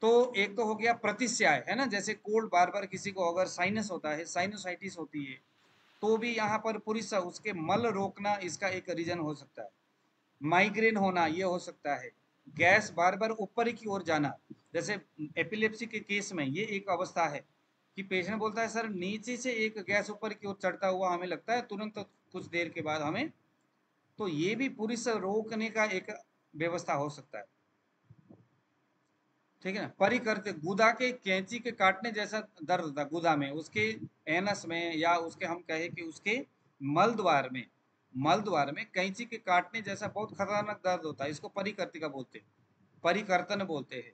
तो एक तो हो गया प्रतिस्याय, है ना, जैसे कोल्ड बार बार किसी को अगर साइनस होता है, साइनोसाइटिस होती है, तो भी यहाँ पर पूरी उसके मल रोकना इसका एक रीजन हो सकता है। माइग्रेन होना ये हो सकता है, गैस बार बार ऊपर की ओर जाना, जैसे एपिलेप्सी के केस में ये एक अवस्था है कि पेशेंट बोलता है सर नीचे से एक गैस ऊपर की ओर चढ़ता हुआ हमें लगता है तुरंत, तो कुछ देर के बाद हमें, तो ये भी पूरी से रोकने का एक व्यवस्था हो सकता है। ठीक है ना, परिकर्त गुदा के कैंची के काटने जैसा दर्द होता है गुदा में, उसके एनस में, या उसके हम कहे कि उसके मल द्वार में, मल द्वार में कैंची के काटने जैसा बहुत खतरनाक दर्द होता है, इसको परिकर्तिका बोलते हैं, परिकर्तन बोलते हैं।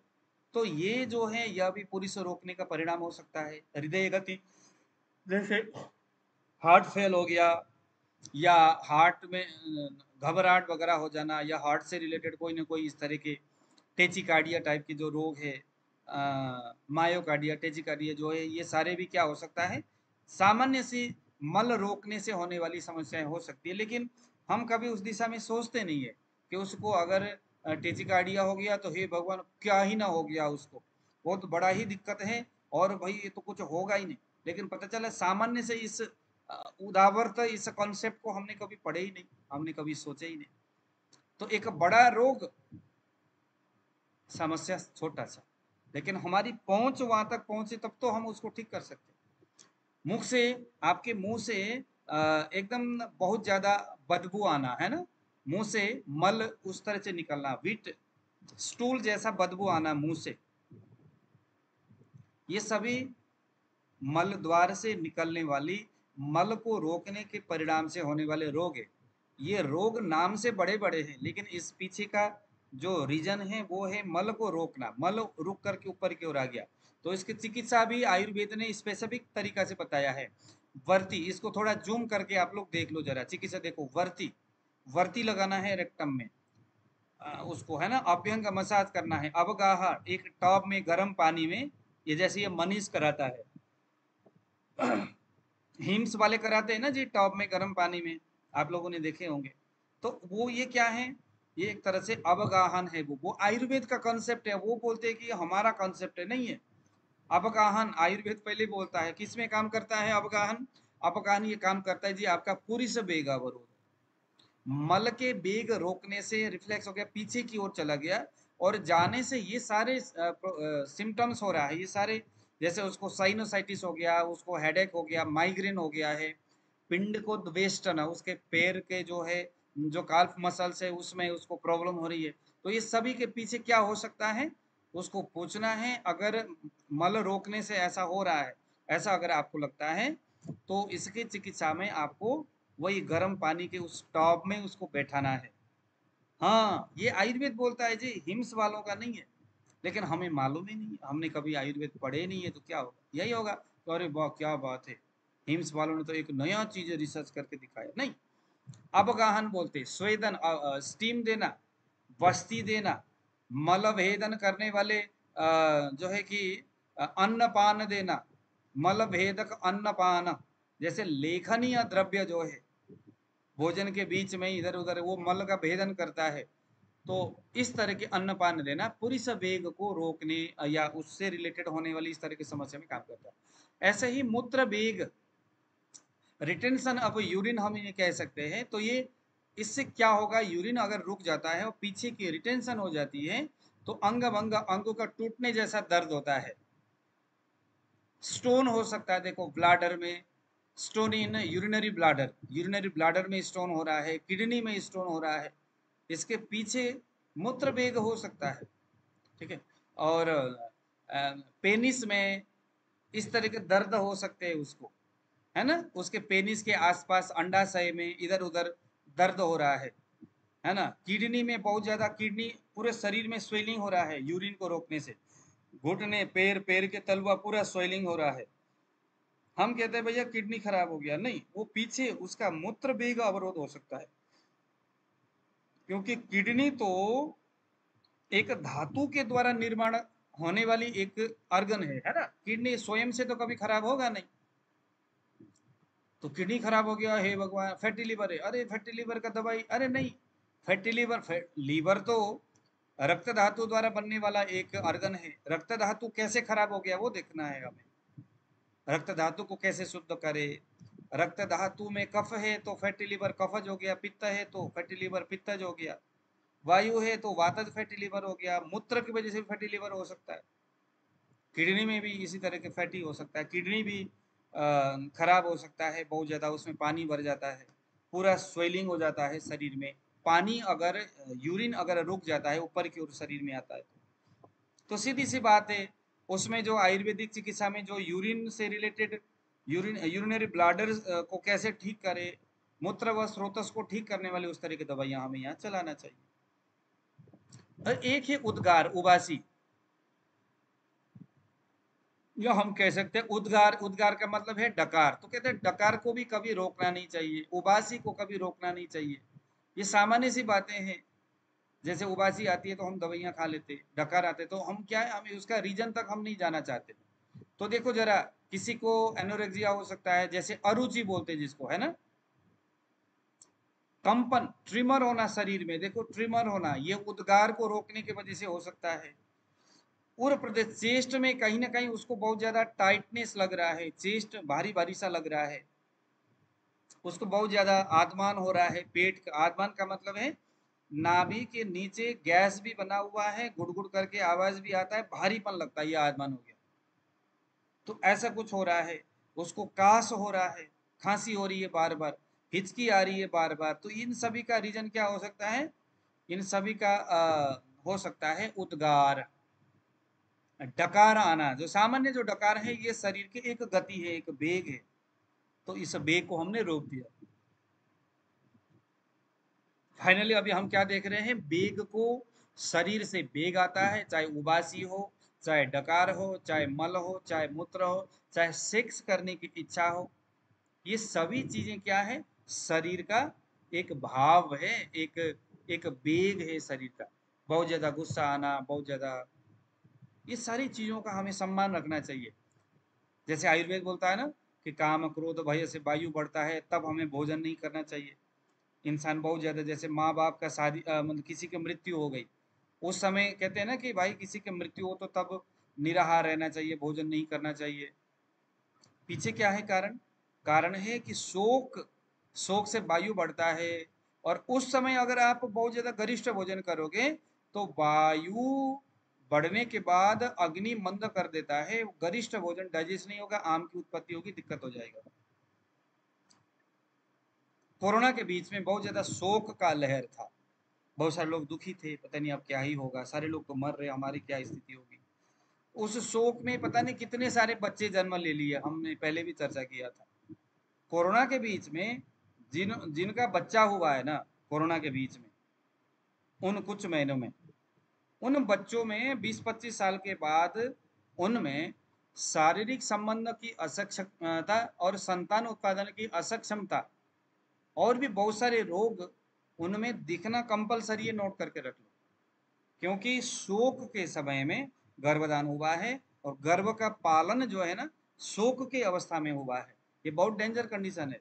तो ये जो है यह भी पूरी से रोकने का परिणाम हो सकता है। हृदय गति, जैसे हार्ट फेल हो गया या हार्ट में घबराहट वगैरह हो जाना, या हार्ट से रिलेटेड कोई ना कोई इस तरह के टेचिकार्डिया टाइप के जो रोग है, मायोकार्डिया, टेचिकार्डिया जो है, ये सारे भी क्या हो सकता है, सामान्य सी मल रोकने से होने वाली समस्याएं हो सकती है। लेकिन हम कभी उस दिशा में सोचते नहीं है कि उसको अगर टेचिकार्डिया हो गया तो हे भगवान क्या ही ना हो गया, उसको बहुत बड़ा ही दिक्कत है और भाई ये तो कुछ होगा ही नहीं। लेकिन पता चला सामान्य से इस उदावर्त, इस कॉन्सेप्ट को हमने कभी पढ़े ही नहीं, हमने कभी सोचे ही नहीं। तो एक बड़ा रोग समस्या छोटा सा, लेकिन हमारी पहुंच वहां तक पहुंचे तब तो हम उसको ठीक कर सकते। मुख से, आपके मुंह से एकदम बहुत ज्यादा बदबू आना, है ना, मुंह से मल उस तरह से निकलना, विट स्टूल जैसा बदबू आना मुंह से, ये सभी मल द्वार से निकलने वाली, मल को रोकने के परिणाम से होने वाले रोग है। ये रोग नाम से बड़े बड़े हैं लेकिन इस पीछे का जो रीजन है वो है मल को रोकना, मल रुक करके ऊपर की ओर आ गया। तो इसकी चिकित्सा भी आयुर्वेद ने स्पेसिफिक तरीका से बताया है। वर्ती, इसको थोड़ा जूम करके आप लोग देख लो जरा, चिकित्सा देखो, वर्ती, वर्ती लगाना है रेक्टम में, उसको, है ना, अभ्यंग मसाज करना है, अवगाह एक टॉप में गर्म पानी में, ये जैसे ये मनीष कराता है हिम्स वाले कराते हैं ना जी, टॉप में गर्म पानी में, आप लोगों ने देखे होंगे। तो वो ये क्या है, ये एक तरह से अवगाहन है, वो आयुर्वेद का कॉन्सेप्ट है। वो बोलते हैं कि हमारा कॉन्सेप्ट है, नहीं है। अवगाहन आयुर्वेद पहले बोलता है, किसमें काम करता है अवगाहन, अवगाहन ये काम करता है जी आपका पूरी से बेग अवरोध, मल के बेग रोकने से रिफ्लेक्स हो गया, पीछे की ओर चला गया और जाने से ये सारे सिम्टम्स हो रहा है, ये सारे, जैसे उसको साइनोसाइटिस हो गया, उसको हेडेक हो गया, माइग्रेन हो गया है, पिंड को वेस्टन, उसके पैर के जो है, जो काल्फ मसल्स है उसमें उसको प्रॉब्लम हो रही है। तो ये सभी के पीछे क्या हो सकता है, उसको पूछना है। अगर मल रोकने से ऐसा हो रहा है, ऐसा अगर आपको लगता है, तो इसकी चिकित्सा में आपको वही गर्म पानी के उस टॉप में उसको बैठाना है। हाँ, ये आयुर्वेद बोलता है जी, हिम्स वालों का नहीं है। लेकिन हमें मालूम ही नहीं है, हमने कभी आयुर्वेद पढ़े नहीं है, तो क्या होगा, यही होगा तो अरे वाह क्या बात है, हिम्स वालों ने तो एक नया चीज रिसर्च करके दिखाया। नहीं, अवगाहन बोलते, स्वेदन स्टीम देना, वस्ती देना, मलभेदन करने वाले जो है कि अन्नपान देना, मलभेदक अन्नपान, जैसे लेखनीय द्रव्य जो है भोजन के बीच में इधर उधर वो मल का भेदन करता है, तो इस तरह के अन्नपान देना पुरुष वेग को रोकने या उससे रिलेटेड होने वाली इस तरह की समस्या में काम करता है। ऐसे ही मूत्र वेग, रिटेंशन ऑफ यूरिन हम ये कह सकते हैं। तो ये इससे क्या होगा, यूरिन अगर रुक जाता है और पीछे की रिटेंशन हो जाती है तो अंग भंग, अंगों का टूटने जैसा दर्द होता है। स्टोन हो सकता है, देखो ब्लाडर में stone in urinary bladder, urinary bladder में स्टोन हो रहा है, किडनी में स्टोन हो रहा है, इसके पीछे मूत्र वेग हो सकता है, ठीक है। और पेनिस में इस तरह के दर्द हो सकते हैं उसको, है ना, उसके पेनिस के आसपास अंडाशय में इधर उधर दर्द हो रहा है ना। किडनी में बहुत ज्यादा, किडनी पूरे शरीर में स्वेलिंग हो रहा है यूरिन को रोकने से, घुटने, पैर, पैर के तलवा पूरा स्वेलिंग हो रहा है। हम कहते हैं भैया किडनी खराब हो गया, नहीं, वो पीछे उसका मूत्र वेग अवरोध हो सकता है, क्योंकि किडनी तो एक धातु के द्वारा निर्माण होने वाली एक ऑर्गन है ना। किडनी स्वयं से तो कभी खराब होगा नहीं, तो किडनी खराब हो गया, हे भगवान फैटी लिवर है, अरे फैटी लिवर का दवाई, अरे नहीं, फैटी लिवर, लीवर तो रक्त धातु द्वारा बनने वाला एक ऑर्गन है, रक्त धातु कैसे खराब हो गया वो देखना है हमें, रक्त धातु को कैसे शुद्ध करे। रक्त धातु में कफ है तो फैटी लिवर कफज हो गया, पित्त है तो फैटी लिवर पित्तज हो गया, वायु है तो वातज फैटी लिवर हो गया, मूत्र की वजह से फैटी लिवर हो सकता है। किडनी में भी इसी तरह के फैटी हो सकता है, किडनी भी खराब हो सकता है, बहुत ज़्यादा उसमें पानी भर जाता है, पूरा स्वेलिंग हो जाता है शरीर में। पानी अगर, यूरिन अगर रुक जाता है ऊपर की ओर शरीर में आता है तो सीधी सी बात है, उसमें जो आयुर्वेदिक चिकित्सा में जो यूरिन से रिलेटेड, यूरिनरी ब्लाडर को कैसे ठीक करे, मूत्र व स्रोतस को ठीक करने वाली उस तरह की दवाइयां हमें यहाँ चलाना चाहिए। और एक है उद्गार, उबासी, जो हम कह सकते हैं उद्गार, उद्गार का मतलब है डकार, तो कहते हैं डकार को भी कभी रोकना नहीं चाहिए, उबासी को कभी रोकना नहीं चाहिए। ये सामान्य सी बातें हैं, जैसे उबासी आती है तो हम दवाइयाँ खा लेते, डकार आते तो हम क्या है, हमें उसका रीजन तक हम नहीं जाना चाहते। तो देखो जरा, किसी को एनोरेक्सिया हो सकता है, जैसे अरुचि बोलते हैं जिसको, है ना, कंपन, ट्रिमर होना शरीर में, देखो ट्रिमर होना, ये उद्गार को रोकने की वजह से हो सकता है। पूरे प्रदेश चेस्ट में कहीं ना कहीं उसको बहुत ज्यादा टाइटनेस लग रहा है, चेस्ट भारी भारी सा लग रहा है, उसको बहुत ज्यादा आत्मान हो रहा है, पेट का आत्मान का मतलब है नाभि के नीचे गैस भी बना हुआ है, गुड़गुड़ करके आवाज भी आता है, भारीपन लगता है, ये आत्मान हो गया। तो ऐसा कुछ हो रहा है, उसको कास हो रहा है, खांसी हो रही है बार बार, हिचकी आ रही है बार बार, तो इन सभी का रीजन क्या हो सकता है, इन सभी का हो सकता है उद्गार। डकार आना, जो सामान्य जो डकार है, ये शरीर की एक गति है, एक वेग है, तो इस वेग को हमने रोक दिया। फाइनली अभी हम क्या देख रहे हैं, वेग को, शरीर से वेग आता है, चाहे उबासी हो, चाहे डकार हो, चाहे मल हो, चाहे मूत्र हो, चाहे सेक्स करने की इच्छा हो, ये सभी चीजें क्या है, शरीर का एक भाव है, एक एक वेग है शरीर का। बहुत ज्यादा गुस्सा आना, बहुत ज्यादा, ये सारी चीजों का हमें सम्मान रखना चाहिए। जैसे आयुर्वेद बोलता है ना कि काम क्रोध भय से वायु बढ़ता है, तब हमें भोजन नहीं करना चाहिए। इंसान बहुत ज्यादा, जैसे माँ बाप का शादी मतलब किसी की मृत्यु हो गई, उस समय कहते हैं ना कि भाई किसी की मृत्यु हो तो तब निराहार रहना चाहिए, भोजन नहीं करना चाहिए। पीछे क्या है कारण, कारण है कि शोक, शोक से वायु बढ़ता है, और उस समय अगर आप बहुत ज्यादा गरिष्ठ भोजन करोगे तो वायु बढ़ने के बाद अग्नि मंद कर देता है, गरिष्ठ भोजन डाइजेस्ट नहीं होगा, आम की उत्पत्ति होगी, दिक्कत हो जाएगा। कोरोना के बीच में बहुत ज्यादा शोक का लहर था, बहुत सारे लोग दुखी थे, पता नहीं अब क्या ही होगा, सारे लोग तो मर रहे, हमारी क्या स्थिति होगी। उस शोक में पता नहीं कितने सारे बच्चे जन्म ले लिए, हमने पहले भी चर्चा किया था। कोरोना के बीच में जिनका बच्चा हुआ है ना, कोरोना के बीच में, उन कुछ महीनों में, उन बच्चों में 20-25 साल के बाद उनमें शारीरिक संबंध की असक्षमता और संतान उत्पादन की असक्षमता और भी बहुत सारे रोग उनमें दिखना कंपलसरी है, नोट करके रख लो, क्योंकि शोक के समय में गर्भधान हुआ है और गर्भ का पालन जो है ना शोक के अवस्था में हुआ है। ये बहुत डेंजर कंडीशन है,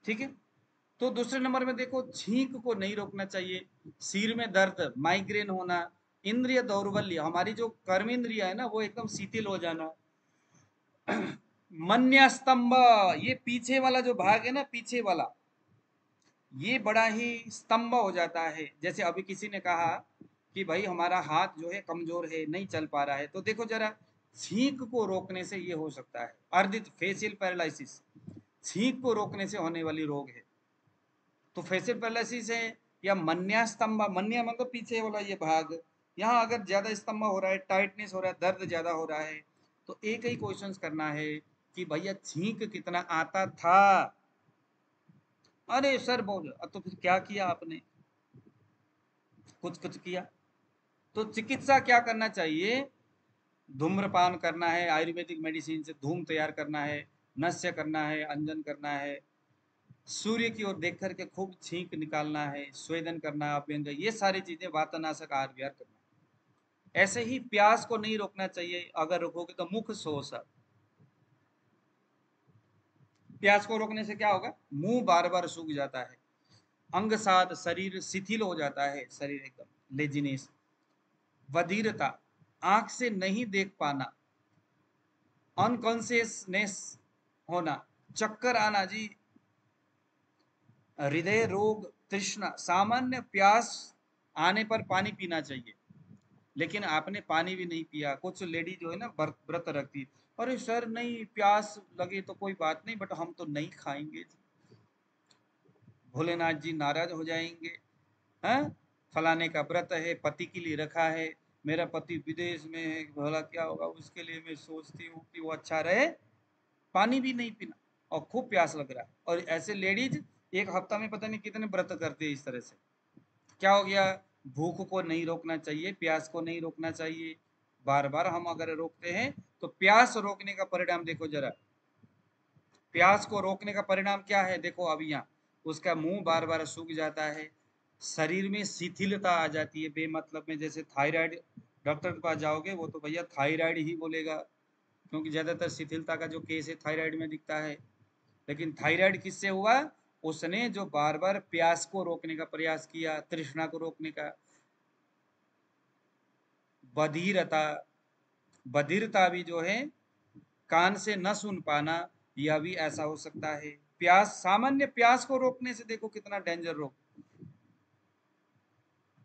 ठीक है। तो दूसरे नंबर में देखो, छींक को नहीं रोकना चाहिए, सिर में दर्द, माइग्रेन होना, इंद्रिय दौर्बल्य, हमारी जो कर्म इंद्रिया है ना वो एकदम शिथिल हो जाना, मन्या स्तंभ, ये पीछे वाला जो भाग है ना, पीछे वाला, ये बड़ा ही स्तंभ हो जाता है। जैसे अभी किसी ने कहा कि भाई हमारा हाथ जो है कमजोर है, नहीं चल पा रहा है, तो देखो जरा, छींक को रोकने से ये हो सकता है। अर्धित फेशियल पैरालिसिस छींक को रोकने से होने वाली रोग है। तो फेशियल पैरालिसिस है या मन्या स्तंभ, मन्या मतलब पीछे वाला ये भाग, यहाँ अगर ज्यादा स्तंभ हो रहा है, टाइटनेस हो रहा है, दर्द ज्यादा हो रहा है, तो एक ही क्वेश्चन करना है कि भैया छींक कितना आता था। अरे सर बोल, तो फिर क्या किया आपने? कुछ कुछ किया। तो चिकित्सा क्या करना चाहिए? धूम्रपान करना है, आयुर्वेदिक मेडिसिन से धूम तैयार करना है, नस्य करना है, अंजन करना है, सूर्य की ओर देख करके खूब छींक निकालना है, स्वेदन करना है, अभ्यंग, ये सारी चीजें वातनाशक आहार विहार करना। ऐसे ही प्यास को नहीं रोकना चाहिए, अगर रोकोगे तो मुख शोष। प्यास को रोकने से क्या होगा? मुंह बार बार सूख जाता है, अंग साध, शरीर शिथिल हो जाता है, शरीर एकदम लेजीनेस, बधिरता, आंख से नहीं देख पाना, अनकॉन्शियसनेस होना, चक्कर आना जी, हृदय रोग, तृष्णा। सामान्य प्यास आने पर पानी पीना चाहिए, लेकिन आपने पानी भी नहीं पिया। कुछ लेडी जो है ना व्रत रखती, अरे सर नहीं, प्यास लगे तो कोई बात नहीं, बट हम तो नहीं खाएंगे, भोलेनाथ जी नाराज हो जाएंगे। हैं, फलाने का व्रत है, पति के लिए रखा है, मेरा पति विदेश में है, भला क्या होगा उसके लिए, मैं सोचती हूँ कि वो अच्छा रहे, पानी भी नहीं पीना और खूब प्यास लग रहा है। और ऐसे लेडीज एक हफ्ता में पता नहीं कितने व्रत करते हैं इस तरह से। क्या हो गया? भूख को नहीं रोकना चाहिए, प्यास को नहीं रोकना चाहिए। बार बार हम अगर रोकते हैं तो प्यास रोकने का परिणाम देखो जरा, प्यास को रोकने का परिणाम क्या है? देखो अभी यहाँ उसका मुंह बार बार सूख जाता है, शरीर में शिथिलता आ जाती है बेमतलब में। जैसे थायराइड, डॉक्टर के पास जाओगे वो तो भैया थायराइड ही बोलेगा, क्योंकि ज्यादातर शिथिलता का जो केस है थायराइड में दिखता है। लेकिन थायराइड किससे हुआ? उसने जो बार बार प्यास को रोकने का प्रयास किया, तृष्णा को रोकने का। बधिरता, बधिरता भी जो है, कान से न सुन पाना, यह भी ऐसा हो सकता है। प्यास, सामान्य प्यास को रोकने से देखो कितना डेंजर रोग।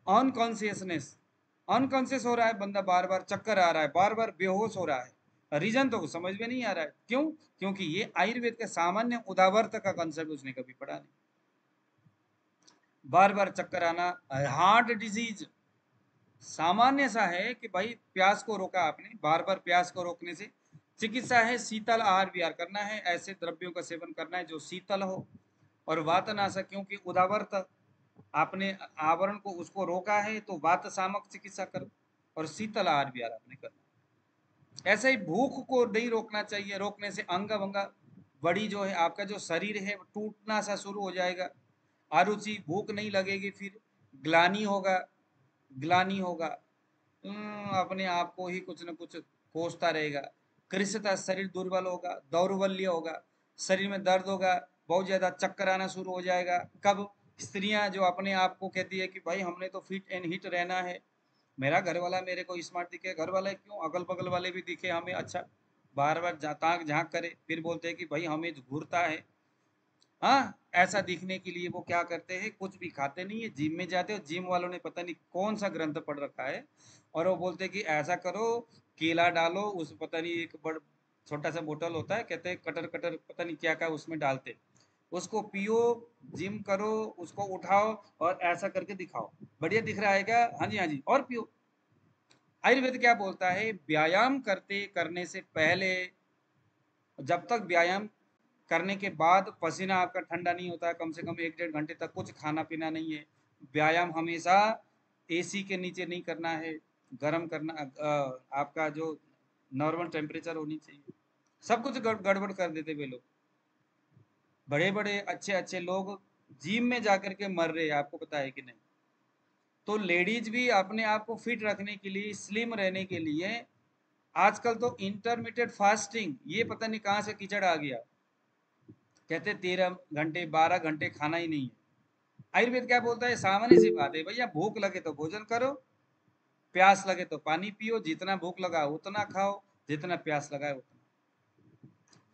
अनकॉन्शियसनेस, अनकॉन्शियस हो रहा है बंदा, बार बार चक्कर आ रहा है, बार बार बेहोश हो रहा है, रीजन तो समझ में नहीं आ रहा है। क्यों? क्योंकि ये आयुर्वेद के सामान्य उदावर्त का कंसेप्ट उसने कभी पढ़ा नहीं। बार बार चक्कर आना, हार्ट डिजीज सामान्य सा है कि भाई प्यास को रोका आपने, बार बार प्यास को रोकने से चिकित्सा है शीतल आहार विहार करना है, ऐसे द्रव्यों का सेवन करना है जो शीतल हो। और वातनाशक, क्योंकि उदावर्त आपने आवरण को उसको रोका है, तो वात सामक चिकित्सा करो, और शीतल आहार विहार आपने करना। ऐसे ही भूख को नहीं रोकना चाहिए, रोकने से अंग भंगा, बड़ी जो है आपका जो शरीर है वो टूटना सा शुरू हो जाएगा, अरुचि, भूख नहीं लगेगी, फिर ग्लानि होगा, ग्लानि होगा, अपने आप को ही कुछ न कुछ कोसता रहेगा, कृषता, शरीर दुर्बल होगा, दौर्बल्य होगा, शरीर में दर्द होगा, बहुत ज्यादा चक्कर आना शुरू हो जाएगा। कब? स्त्रियां जो अपने आप को कहती है कि भाई हमने तो फिट एंड हिट रहना है, मेरा घर वाला मेरे को स्मार्ट दिखे, घर वाला क्यों, अगल बगल वाले भी दिखे हमें अच्छा, बार बार ताक झांक करे, फिर बोलते हैं कि भाई हमें घूरता है। हाँ, ऐसा दिखने के लिए वो क्या करते हैं, कुछ भी खाते नहीं है, जिम में जाते हो, जिम वालों ने पता नहीं कौन सा ग्रंथ पढ़ रखा है, और वो बोलते हैं कि ऐसा करो, केला डालो, उस पता नहीं एक बड़ छोटा सा बोतल होता है, कहते हैं कटर कटर पता नहीं क्या क्या उसमें डालते, उसको पियो, जिम करो, उसको उठाओ और ऐसा करके दिखाओ, बढ़िया दिख रहा है क्या? हाँ जी हाँ जी, और पियो। आयुर्वेद क्या बोलता है? व्यायाम करने से पहले, जब तक व्यायाम करने के बाद पसीना आपका ठंडा नहीं होता है, कम से कम 1-1.5 घंटे तक कुछ खाना पीना नहीं है। व्यायाम हमेशा एसी के नीचे नहीं करना है, गर्म करना, आपका जो नॉर्मल टेम्परेचर होनी चाहिए। सब कुछ गड़बड़ कर देते वे लोग। बड़े बड़े अच्छे अच्छे लोग जिम में जाकर के मर रहे हैं, आपको पता है कि नहीं? तो लेडीज भी अपने आप को फिट रखने के लिए, स्लिम रहने के लिए आजकल तो इंटरमीडिएट फास्टिंग, ये पता नहीं कहाँ से कीचड़ आ गया। कहते 13 घंटे 12 घंटे खाना ही नहीं है। आयुर्वेद क्या बोलता है? सामान्य सी बात है भैया, भूख लगे तो भोजन करो, प्यास लगे तो पानी पियो, जितना भूख लगा उतना खाओ, जितना प्यास लगा है उतना।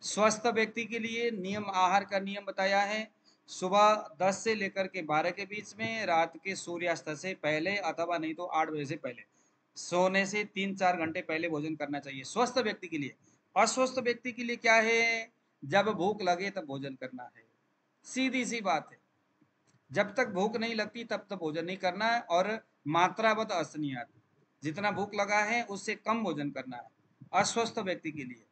स्वस्थ व्यक्ति के लिए नियम, आहार का नियम बताया है। सुबह 10 से लेकर के 12 के बीच में, रात के सूर्यास्त से पहले अथवा नहीं तो 8 बजे से पहले, सोने से 3-4 घंटे पहले भोजन करना चाहिए स्वस्थ व्यक्ति के लिए। अस्वस्थ व्यक्ति के लिए क्या है? जब भूख लगे तब भोजन करना है, सीधी सी बात है। जब तक भूख नहीं लगती तब तक भोजन नहीं करना है, और मात्रावत असनियत, जितना भूख लगा है उससे कम भोजन करना है अस्वस्थ व्यक्ति के लिए।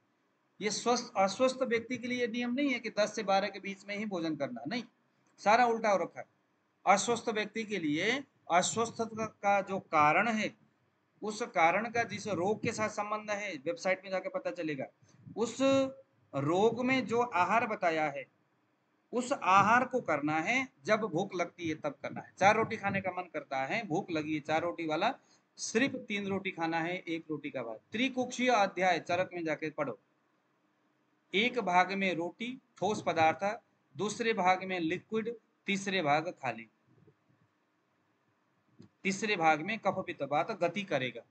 ये अस्वस्थ व्यक्ति के लिए नियम नहीं है कि 10 से 12 के बीच में ही भोजन करना, नहीं, सारा उल्टा हो रखा है। अस्वस्थ व्यक्ति के लिए अस्वस्थ का जो कारण है, उस कारण का जिस रोग के साथ संबंध है, वेबसाइट में जाके पता चलेगा। उस रोग में जो आहार बताया है, उस आहार को करना है जब भूख लगती है तब करना है। 4 रोटी खाने का मन करता है, भूख लगी है 4 रोटी वाला, सिर्फ 3 रोटी खाना है, 1 रोटी का बाद। त्रिकुक्षीय अध्याय चरक में जाके पढ़ो। एक भाग में रोटी ठोस पदार्थ, दूसरे भाग में लिक्विड, तीसरे भाग खाली, तीसरे भाग में कफ पित्त वात गति करेगा।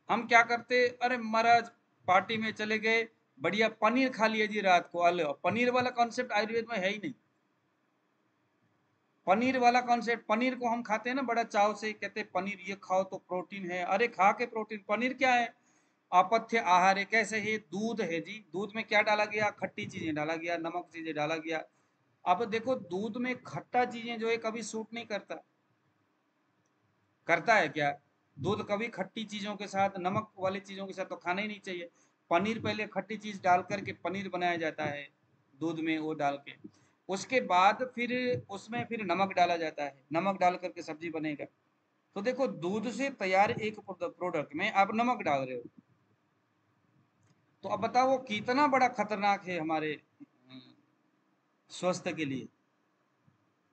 हम क्या करते? अरे महाराज पार्टी में चले गए, बढ़िया पनीर खा लिया जी रात को। अल पनीर वाला कॉन्सेप्ट आयुर्वेद में है ही नहीं। पनीर वाला कॉन्सेप्ट, पनीर को हम खाते हैं ना बड़ा चाव से, कहते हैं पनीर ये खाओ तो प्रोटीन है। अरे खा के प्रोटीन, पनीर क्या है? अपथ्य आहार है। कैसे है? दूध है जी, दूध में क्या डाला गया? खट्टी चीजें डाला गया, नमक चीजें डाला गया। अब देखो दूध में खट्टा चीजें जो है कभी सूट नहीं करता, करता है क्या? दूध कभी खट्टी चीजों के साथ, नमक वाली चीजों के साथ तो खाना ही नहीं चाहिए। पनीर पहले खट्टी चीज डाल करके पनीर बनाया जाता है, दूध में वो डाल के, उसके बाद फिर उसमें फिर नमक डाला जाता है, नमक डाल करके सब्जी बनेगा। तो देखो दूध से तैयार एक प्रोडक्ट में आप नमक डाल रहे हो, तो अब बताओ वो कितना बड़ा खतरनाक है हमारे स्वास्थ्य के लिए।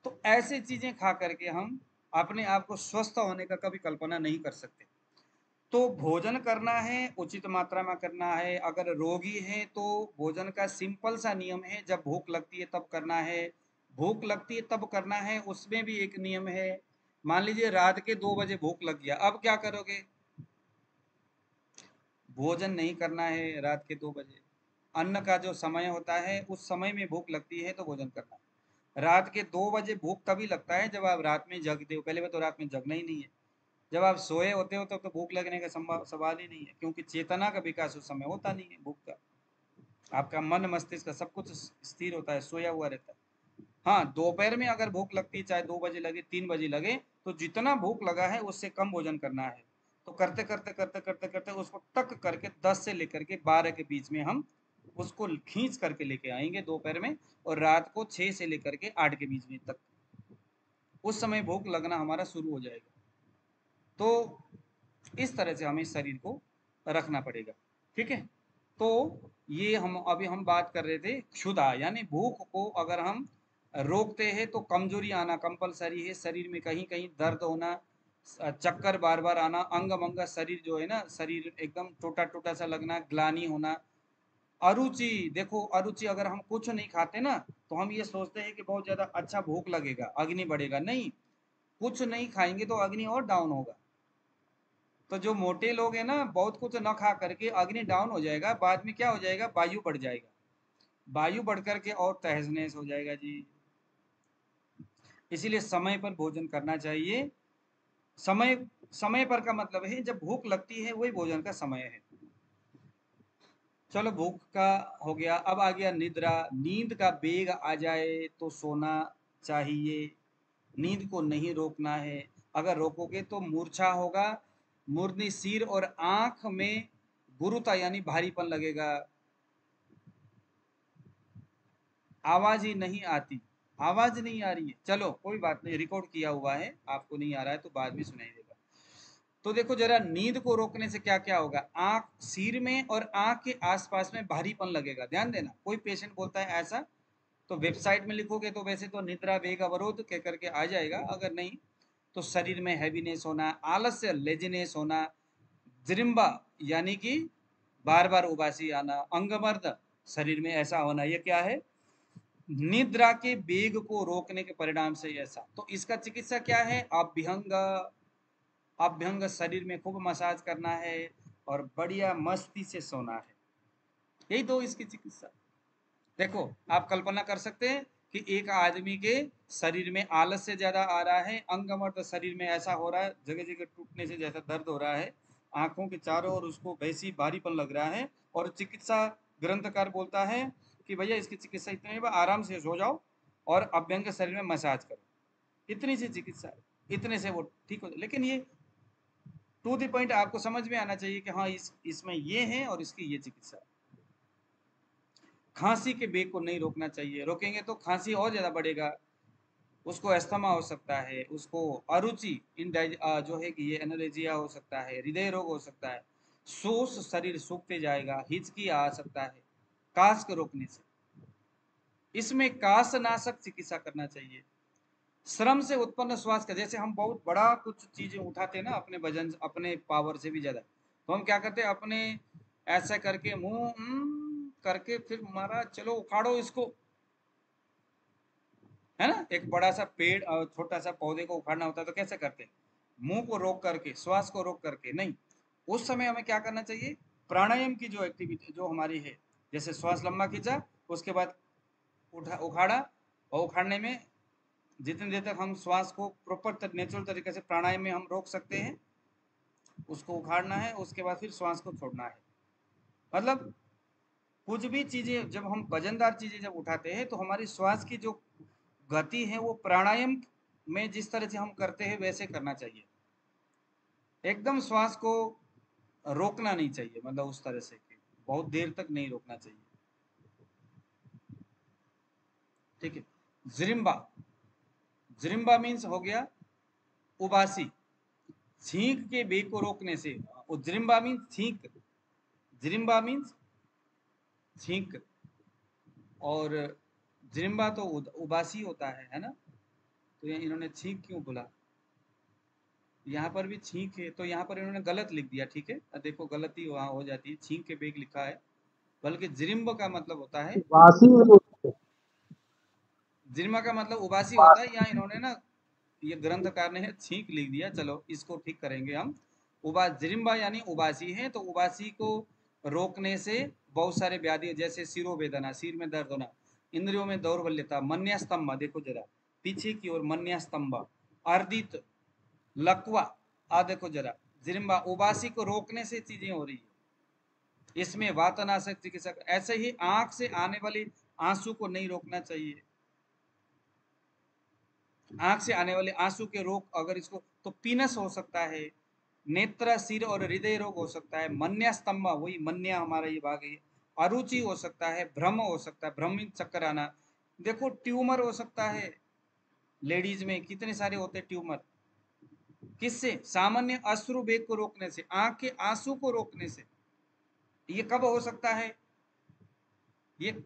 तो ऐसी चीजें खा करके हम अपने आप को स्वस्थ होने का कभी कल्पना नहीं कर सकते। तो भोजन करना है, उचित मात्रा में करना है। अगर रोगी है तो भोजन का सिंपल सा नियम है, जब भूख लगती है तब करना है, भूख लगती है तब करना है। उसमें भी एक नियम है। मान लीजिए रात के 2 बजे भूख लग गया, अब क्या करोगे? भोजन नहीं करना है रात के 2 बजे। अन्न का जो समय होता है उस समय में भूख लगती है तो भोजन करना है। रात के 2 बजे भूख तभी लगता है जब आप रात में जगते हो। पहले तो रात में जगना ही नहीं है, जब आप सोए होते हो तब तो भूख लगने का सवाल ही नहीं है, क्योंकि चेतना का विकास उस समय होता नहीं है भूख का। आपका मन मस्तिष्क का सब कुछ स्थिर होता है, सोया हुआ रहता है। हाँ, दोपहर में अगर भूख लगती है, चाहे 2 बजे लगे 3 बजे लगे, तो जितना भूख लगा है उससे कम भोजन करना है। तो करते करते करते करते करते उसको टक करके 10 से लेकर के 12 के बीच में हम उसको खींच करके लेके आएंगे दोपहर में, और रात को 6 से लेकर के 8 के बीच में तक उस समय भूख लगना हमारा शुरू हो जाएगा। तो इस तरह से हमें शरीर को रखना पड़ेगा, ठीक है। तो ये हम बात कर रहे थे क्षुधा, यानी भूख को अगर हम रोकते हैं तो कमजोरी आना कंपलसरी है, शरीर में कहीं कहीं दर्द होना, चक्कर बार बार आना, अंग मंग शरीर जो है ना, शरीर एकदम टूटा टूटा सा लगना, ग्लानी होना। अरुचि, देखो अरुचि, अगर हम कुछ नहीं खाते ना तो हम ये सोचते हैं कि बहुत ज्यादा अच्छा भूख लगेगा, अग्नि बढ़ेगा। नहीं, कुछ नहीं खाएंगे तो अग्नि और डाउन होगा। तो जो मोटे लोग हैं ना, बहुत कुछ न खा करके अग्नि डाउन हो जाएगा, बाद में क्या हो जाएगा? वायु बढ़ जाएगा, वायु बढ़ करके और तहस नहस हो जाएगा जी। इसीलिए समय पर भोजन करना चाहिए। समय समय पर का मतलब है जब भूख लगती है वही भोजन का समय है। चलो भूख का हो गया, अब आ गया निद्रा। नींद का बेग आ जाए तो सोना चाहिए, नींद को नहीं रोकना है। अगर रोकोगे तो मूर्छा होगा, मूर्धनि सिर और आंख में गुरुता यानी भारीपन लगेगा, आवाज ही नहीं आती, आवाज नहीं आ रही है। चलो कोई बात नहीं, रिकॉर्ड किया हुआ है, आपको नहीं आ रहा है तो बाद में सुनाई देगा। तो देखो जरा, नींद को रोकने से क्या क्या होगा? आंख, सिर में और आंख के आसपास में भारीपन लगेगा। ध्यान देना, कोई पेशेंट बोलता है ऐसा तो वेबसाइट में लिखोगे तो वैसे तो निद्रा वेग अवरोध कह करके आ जाएगा, अगर नहीं तो शरीर में हैवीनेस होना, आलस्य लेजीनेस होना, जृंबा यानी कि बार बार उबासी आना, अंगमर्द शरीर में ऐसा होना, ये क्या है? निद्रा के वेग को रोकने के परिणाम से ऐसा। तो इसका चिकित्सा क्या है? अभ्यंग, अभ्यंग शरीर में खूब मसाज करना है और बढ़िया मस्ती से सोना है, यही तो इसकी चिकित्सा। देखो आप कल्पना कर सकते हैं कि एक आदमी के शरीर में आलस्य ज्यादा आ रहा है, अंगमर्द शरीर में ऐसा हो रहा है, जगह जगह टूटने से जैसा दर्द हो रहा है, आंखों के चारों ओर उसको वैसी भारीपन लग रहा है, और चिकित्सा ग्रंथकार बोलता है कि भैया इसकी चिकित्सा इतने आराम से सो जाओ और अभ्यंग शरीर में मसाज करो, इतनी सी चिकित्सा है, इतने से वो ठीक हो। लेकिन ये टू द पॉइंट आपको समझ में आना चाहिए कि हाँ इसमें ये है और इसकी ये चिकित्सा है। खांसी के वेग को नहीं रोकना चाहिए, रोकेंगे तो खांसी और ज्यादा बढ़ेगा, उसको अस्थमा हो सकता है, उसको अरुचि जो है कि ये एनोरेजिया हो सकता है, हृदय रोग हो सकता है, शोष शरीर सूखते जाएगा, हिचकी आ सकता है काश को रोकने से। इसमें काशनाशक चिकित्सा करना चाहिए। श्रम से उत्पन्न श्वास का, जैसे हम बहुत बड़ा कुछ चीजें उठाते हैं ना अपने वजन, अपने पावर से भी ज्यादा, तो हम क्या करते हैं, अपने ऐसा करके मुंह करके फिर मारा चलो उखाड़ो इसको, है ना? एक बड़ा सा पेड़ और छोटा सा पौधे को उखाड़ना होता है तो कैसे करते हैं? मुंह को रोक करके, श्वास को रोक करके नहीं। उस समय हमें क्या करना चाहिए? प्राणायाम की जो एक्टिविटी जो हमारी है, जैसे श्वास लंबा खींचा, उसके बाद उखाड़ा, और उखाड़ने में जितनी देर तक हम श्वास को प्रॉपर नेचुरल तरीके से प्राणायाम में हम रोक सकते हैं, उसको उखाड़ना है, उसके बाद फिर श्वास को छोड़ना है। मतलब कुछ भी चीजें जब हम वजनदार चीजें जब उठाते हैं तो हमारी श्वास की जो गति है वो प्राणायाम में जिस तरह से हम करते हैं वैसे करना चाहिए, एकदम श्वास को रोकना नहीं चाहिए, मतलब उस तरह से कि बहुत देर तक नहीं रोकना चाहिए, ठीक है। जृंबा, जृंबा मीन्स हो गया उबासी, छींक के वेग को रोकने से, जृंबा मीन्स छींक, जृंबा मीन्स छींक, और जृंबा तो उबासी होता है ना? तो ये इन्होंने छींक क्यों बोला? यहाँ पर भी छींक है तो यहाँ पर इन्होंने गलत लिख दिया, ठीक है, देखो गलती वहाँ हो जाती है, छींक के वेग लिखा है, बल्कि जृंब का मतलब होता है जृंबा का मतलब उबासी होता है। यहाँ इन्होंने ना, ये ग्रंथकार ने छींक लिख दिया, चलो इसको ठीक करेंगे हम। जृंबा यानी उबासी है, तो उबासी को रोकने से बहुत सारे व्याधि जैसे सिरोवेदना, सिर में दर्द होना, इंद्रियों में दौर्बल्यता, मन्यास्तंभ, देखो जरा पीछे की ओर मन्यास्तंभ, अर्दित, लकवा, आ देखो जरा, जृंबा उबासी को रोकने से चीजें हो रही है। इसमें वातनाशक चिकित्सक, ऐसे ही आंख से आने वाले आंसू को नहीं रोकना चाहिए, आंख से आने वाले आंसू के रोग अगर इसको, तो पीनस हो सकता है, नेत्र, सिर और हृदय रोग हो सकता है, मन्यास्तंभ, वही मन्या हमारा ये भाग है, अरुचि हो सकता है, भ्रम हो सकता है, भ्रम चक्कर आना, देखो ट्यूमर हो सकता है, लेडीज में कितने सारे होते हैं ट्यूमर, किससे? सामान्य अश्रु वेग को रोकने से, आंख के आंसू को रोकने से। ये कब हो सकता है? ये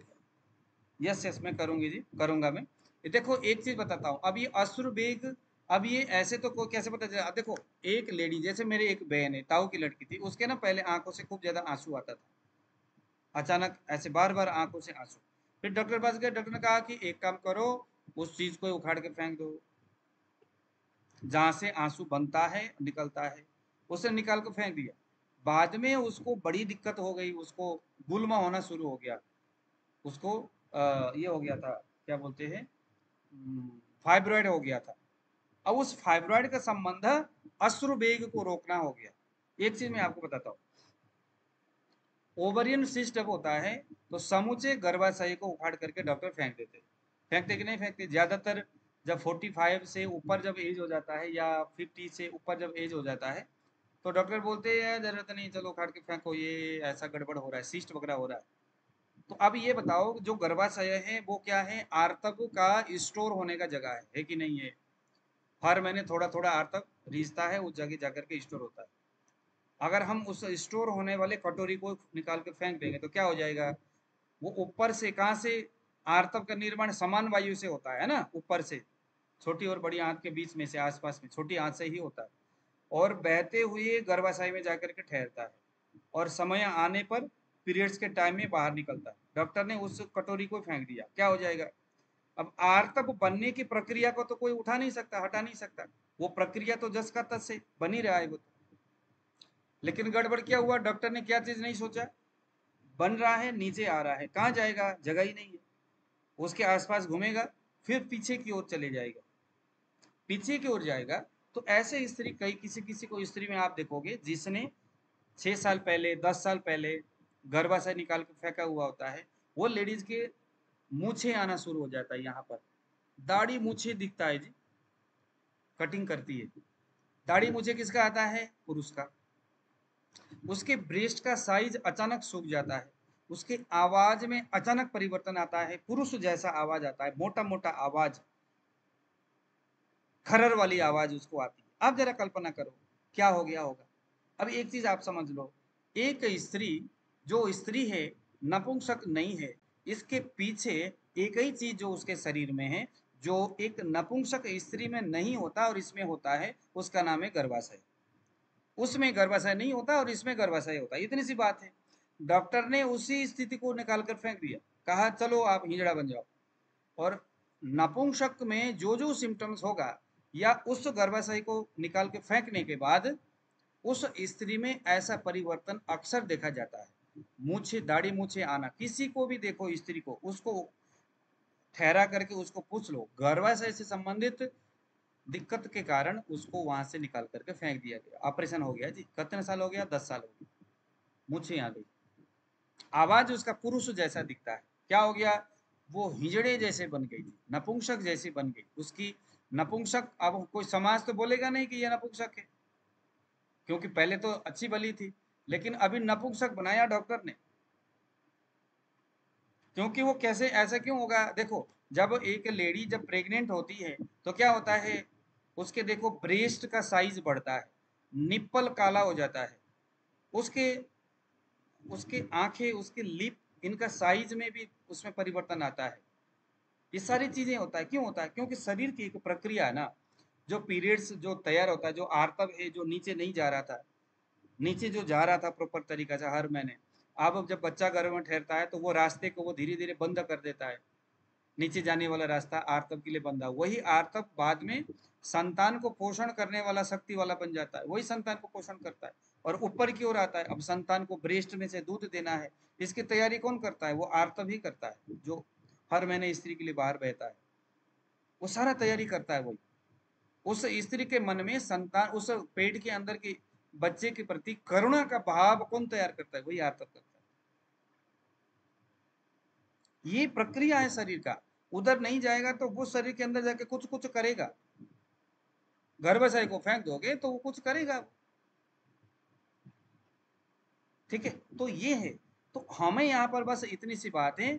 यस यस मैं करूंगी जी, करूंगा मैं। देखो एक चीज बताता हूँ, अब ये अश्रु वेग, अब ये ऐसे तो कोई कैसे पता चला? देखो एक लेडी, जैसे मेरे एक बहन है, ताऊ की लड़की थी, उसके ना पहले आंखों से खूब ज्यादा आंसू आता था, अचानक ऐसे बार बार आंखों से आंसू, फिर डॉक्टर पास गए, डॉक्टर ने कहा कि एक काम करो, उस चीज को उखाड़ के फेंक दो जहां से आंसू बनता है निकलता है, उसे निकाल कर फेंक दिया। बाद में उसको बड़ी दिक्कत हो गई, उसको गुल्मा होना शुरू हो गया, उसको ये हो गया था, क्या बोलते हैं, फाइब्रॉइड हो गया था। अब उस फाइब्रॉइड का संबंध अश्रु वेग को रोकना हो गया। एक चीज मैं आपको बताता हूँ, ओवरियन सिस्ट जब होता है तो समूचे गर्भाशय को उखाड़ करके डॉक्टर फेंक देते, फेंकते कि नहीं फेंकते? ज्यादातर जब 45 से ऊपर जब एज हो जाता है या 50 से ऊपर जब एज हो जाता है तो डॉक्टर बोलते हैं जरूरत नहीं, चलो उखाड़ के फेंको, ये ऐसा गड़बड़ हो रहा है, सिस्ट वगैरह हो रहा है। तो अब ये बताओ, जो गर्भाशय है वो क्या है? आर्तक का स्टोर होने का जगह है कि नहीं है? हर महीने थोड़ा थोड़ा आर्तक रिश्ता है, उस जगह जाकर के स्टोर होता है। अगर हम उस स्टोर होने वाले कटोरी को निकाल के फेंक देंगे तो क्या हो जाएगा? वो ऊपर से कहाँ से आर्तव का निर्माण समान वायु से होता है ना, ऊपर से, छोटी और बड़ी आंत के बीच में से, आसपास में छोटी आंत से ही होता है, और बहते हुए गर्भाशय में जाकर के ठहरता है और समय आने पर पीरियड्स के टाइम में बाहर निकलता है। डॉक्टर ने उस कटोरी को फेंक दिया, क्या हो जाएगा? अब आर्तव बनने की प्रक्रिया को तो कोई उठा नहीं सकता, हटा नहीं सकता, वो प्रक्रिया तो जस का तस से बनी रहा है वो। लेकिन गड़बड़ क्या हुआ? डॉक्टर ने क्या चीज नहीं सोचा? बन रहा है, नीचे आ रहा है, कहाँ जाएगा? जगह ही नहीं है, उसके आसपास घूमेगा, फिर पीछे की ओर चले जाएगा, पीछे की ओर जाएगा। तो ऐसे स्त्री, कई किसी किसी को स्त्री में आप देखोगे जिसने 6 साल पहले, 10 साल पहले गर्भाशय निकाल के फेंका हुआ होता है, वो लेडीज के मूछे आना शुरू हो जाता है, यहाँ पर दाढ़ी मूछे दिखता है जी, कटिंग करती है। दाढ़ी मूछे किसका आता है? पुरुष का। उसके ब्रेस्ट का साइज अचानक सूख जाता है, उसके आवाज में अचानक परिवर्तन आता है, पुरुष जैसा आवाज आता है, मोटा मोटा आवाज, खरर वाली आवाज उसको आती है। आप जरा कल्पना करो क्या हो गया होगा। अब एक चीज आप समझ लो, एक स्त्री, जो स्त्री है, नपुंसक नहीं है, इसके पीछे एक ही चीज जो उसके शरीर में है, जो एक नपुंसक स्त्री में नहीं होता और इसमें होता है, उसका नाम है गर्भाशय। उसमें गर्भाशय नहीं होता और इसमें गर्भाशय होता है, इतनी सी बात है। डॉक्टर ने उसी स्थिति को निकाल कर फेंक दिया, कहा चलो आप हिजड़ा बन जाओ। और नपुंसक में जो जो सिम्टम्स होगा, या उस गर्भाशय को निकाल के फेंकने के बाद उस स्त्री में ऐसा परिवर्तन अक्सर देखा जाता है। मूछे, दाढ़ी मूछे आना, किसी को भी देखो स्त्री को, उसको ठहरा करके उसको पूछ लो, गर्भाशय से संबंधित दिक्कत के कारण उसको वहां से निकाल करके फेंक दिया गया, ऑपरेशन हो गया जी। कितने साल हो गया? 10 साल हो गया, मूछे आ गई, आवाज उसका पुरुष जैसा दिखता है, क्या हो गया? वो हिजड़े जैसे बन गई थी, नपुंसक जैसी बन गई उसकी। नपुंसक, अब कोई समाज तो बोलेगा नहीं कि ये नपुंसक है, क्योंकि पहले तो अच्छी भली थी, लेकिन अभी नपुंसक बनाया डॉक्टर ने। क्योंकि वो कैसे, ऐसा क्यों होगा? देखो, जब एक लेडी जब प्रेग्नेंट होती है तो क्या होता है, उसके देखो ब्रेस्ट का साइज बढ़ता है, निप्पल काला हो जाता है, उसके उसके आंखें, उसके लिप, इनका साइज में भी उसमें परिवर्तन आता है। ये सारी चीजें होता है, क्यों होता है? क्योंकि शरीर की एक प्रक्रिया है ना, जो पीरियड्स जो तैयार होता है, जो आर्तव है जो नीचे नहीं जा रहा था, नीचे जो जा रहा था प्रॉपर तरीका से हर महीने, अब जब बच्चा गर्भ में ठहरता है तो वो रास्ते को वो धीरे धीरे बंद कर देता है, नीचे जाने वाला रास्ता आर्तव के लिए बंदा, वही आर्तव बाद में संतान को पोषण करने वाला शक्ति वाला बन जाता है, वही संतान को पोषण करता है और ऊपर की ओर आता है। अब संतान को ब्रेस्ट में से दूध देना है, इसकी तैयारी कौन करता है? वो आर्तव ही करता है, जो हर महीने स्त्री के लिए बाहर बहता है, वो सारा तैयारी करता है वही। उस स्त्री के मन में संतान, उस पेट के अंदर के बच्चे के प्रति करुणा का भाव कौन तैयार करता है? वही आर्तव करता है। ये प्रक्रिया है शरीर का, उधर नहीं जाएगा तो वो शरीर के अंदर जाके कुछ कुछ करेगा। गर्भाशय को फेंक दोगे तो वो कुछ करेगा, ठीक है? तो ये है। तो हमें यहाँ पर बस इतनी सी बात है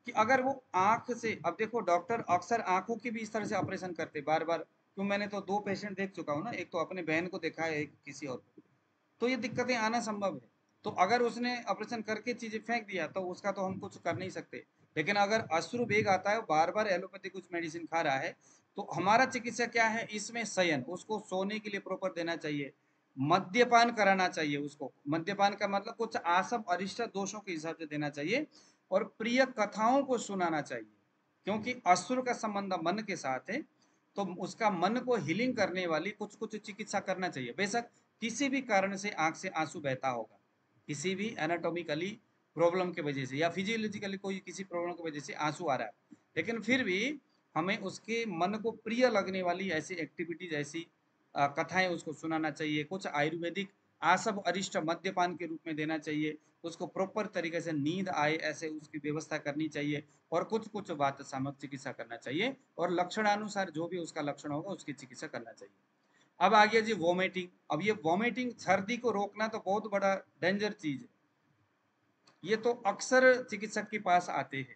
कि अगर वो आंख से, अब देखो डॉक्टर अक्सर आंखों की भी इस तरह से ऑपरेशन करते बार बार, क्यों? मैंने तो 2 पेशेंट देख चुका हूँ ना, एक तो अपने बहन को देखा है, एक किसी और को, तो ये दिक्कतें आना संभव है। तो अगर उसने ऑपरेशन करके चीजें फेंक दिया तो उसका तो हम कुछ कर नहीं सकते। लेकिन अगर अश्रु वेग आता है, बार बार एलोपैथी कुछ मेडिसिन खा रहा है, तो हमारा चिकित्सा क्या है इसमें? शयन, उसको सोने के लिए प्रॉपर देना चाहिए, मद्यपान कराना चाहिए उसको, मद्यपान का मतलब कुछ आसव अरिष्ट दोषों के हिसाब से देना चाहिए, और प्रिय कथाओं को सुनाना चाहिए, क्योंकि अश्रु का संबंध मन के साथ है, तो उसका मन को हीलिंग करने वाली कुछ कुछ चिकित्सा करना चाहिए। बेशक किसी भी कारण से आंख से आंसू बहता होगा, किसी भी एनाटॉमिकली प्रॉब्लम की वजह से या फिजियोलॉजिकली कोई किसी प्रॉब्लम की वजह से आंसू आ रहा है, लेकिन फिर भी हमें उसके मन को प्रिय लगने वाली ऐसी एक्टिविटीज, ऐसी कथाएं उसको सुनाना चाहिए। कुछ आयुर्वेदिक आसव अरिष्ट मद्यपान के रूप में देना चाहिए, उसको प्रॉपर तरीके से नींद आए ऐसे उसकी व्यवस्था करनी चाहिए, और कुछ कुछ बात सामक चिकित्सा करना चाहिए, और लक्षणानुसार जो भी उसका लक्षण होगा उसकी चिकित्सा करना चाहिए। अब आ गया जी वॉमिटिंग। अब ये वॉमिटिंग, सर्दी को रोकना तो बहुत बड़ा डेंजर चीज है, ये तो अक्सर चिकित्सक के पास आते हैं।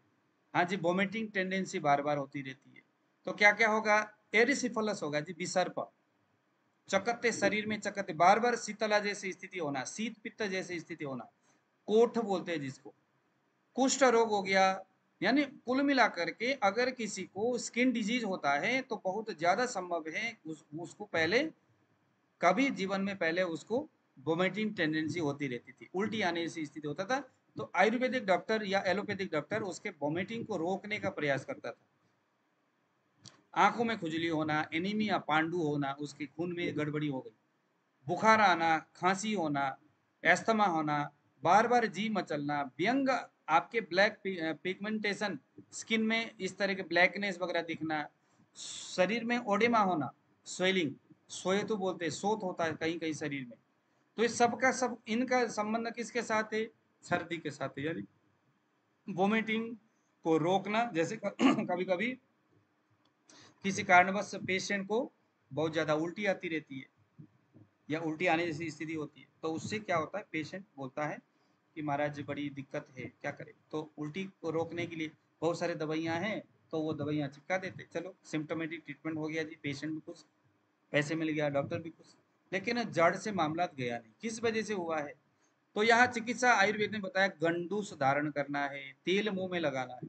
हाँ जी, वॉमिटिंग टेंडेंसी बार बार होती रहती है, तो क्या क्या होगा? एरिसिफलस होगा जी, विसर्प, चकत्ते, शरीर में चकत्ते, बार बार शीतला जैसी स्थिति होना, शीत पित्त जैसी स्थिति होना, कोठ बोलते हैं जिसको, कुष्ठ रोग हो गया, यानी कुल मिलाकर के अगर किसी को स्किन डिजीज होता है तो बहुत ज्यादा संभव है उसको पहले कभी जीवन में पहले उसको वोमिटिंग टेंडेंसी होती रहती थी, उल्टी आने की स्थिति होता था। तो आयुर्वेदिक डॉक्टर या एलोपैथिक डॉक्टर उसके वोमिटिंग को रोकने का प्रयास करता था। आंखों में खुजली होना, एनीमिया, पांडु होना, उसके खून में गड़बड़ी हो गई, बुखार आना, खांसी होना, एस्थमा होना, बार बार जी मचलना, व्यंग, आपके ब्लैक पिगमेंटेशन, स्किन में इस तरह के ब्लैकनेस वगैरह दिखना, शरीर में ओडेमा होना, स्वेलिंग, सोए तो बोलते हैं सोत होता है कहीं कहीं शरीर में। तो इस सब का सब इनका संबंध किसके साथ है? सर्दी के साथ है। यानी वोमिटिंग को रोकना, जैसे कभी कभी किसी कारणवश पेशेंट को बहुत ज्यादा उल्टी आती रहती है या उल्टी आने जैसी स्थिति होती है, तो उससे क्या होता है, पेशेंट बोलता है कि महाराज बड़ी दिक्कत है, क्या करें। तो उल्टी को रोकने के लिए बहुत सारे दवाइयाँ हैं, तो वो दवाइयाँ चिपका देते, चलो सिम्टोमेटिक ट्रीटमेंट हो गया जी, पेशेंट भी खुश, पैसे मिल गया, डॉक्टर भी खुश। लेकिन जड़ से मामला गया नहीं, किस वजह से हुआ है? तो यहाँ चिकित्सा आयुर्वेद ने बताया, गंडूस धारण करना है, तेल मुंह में लगाना है,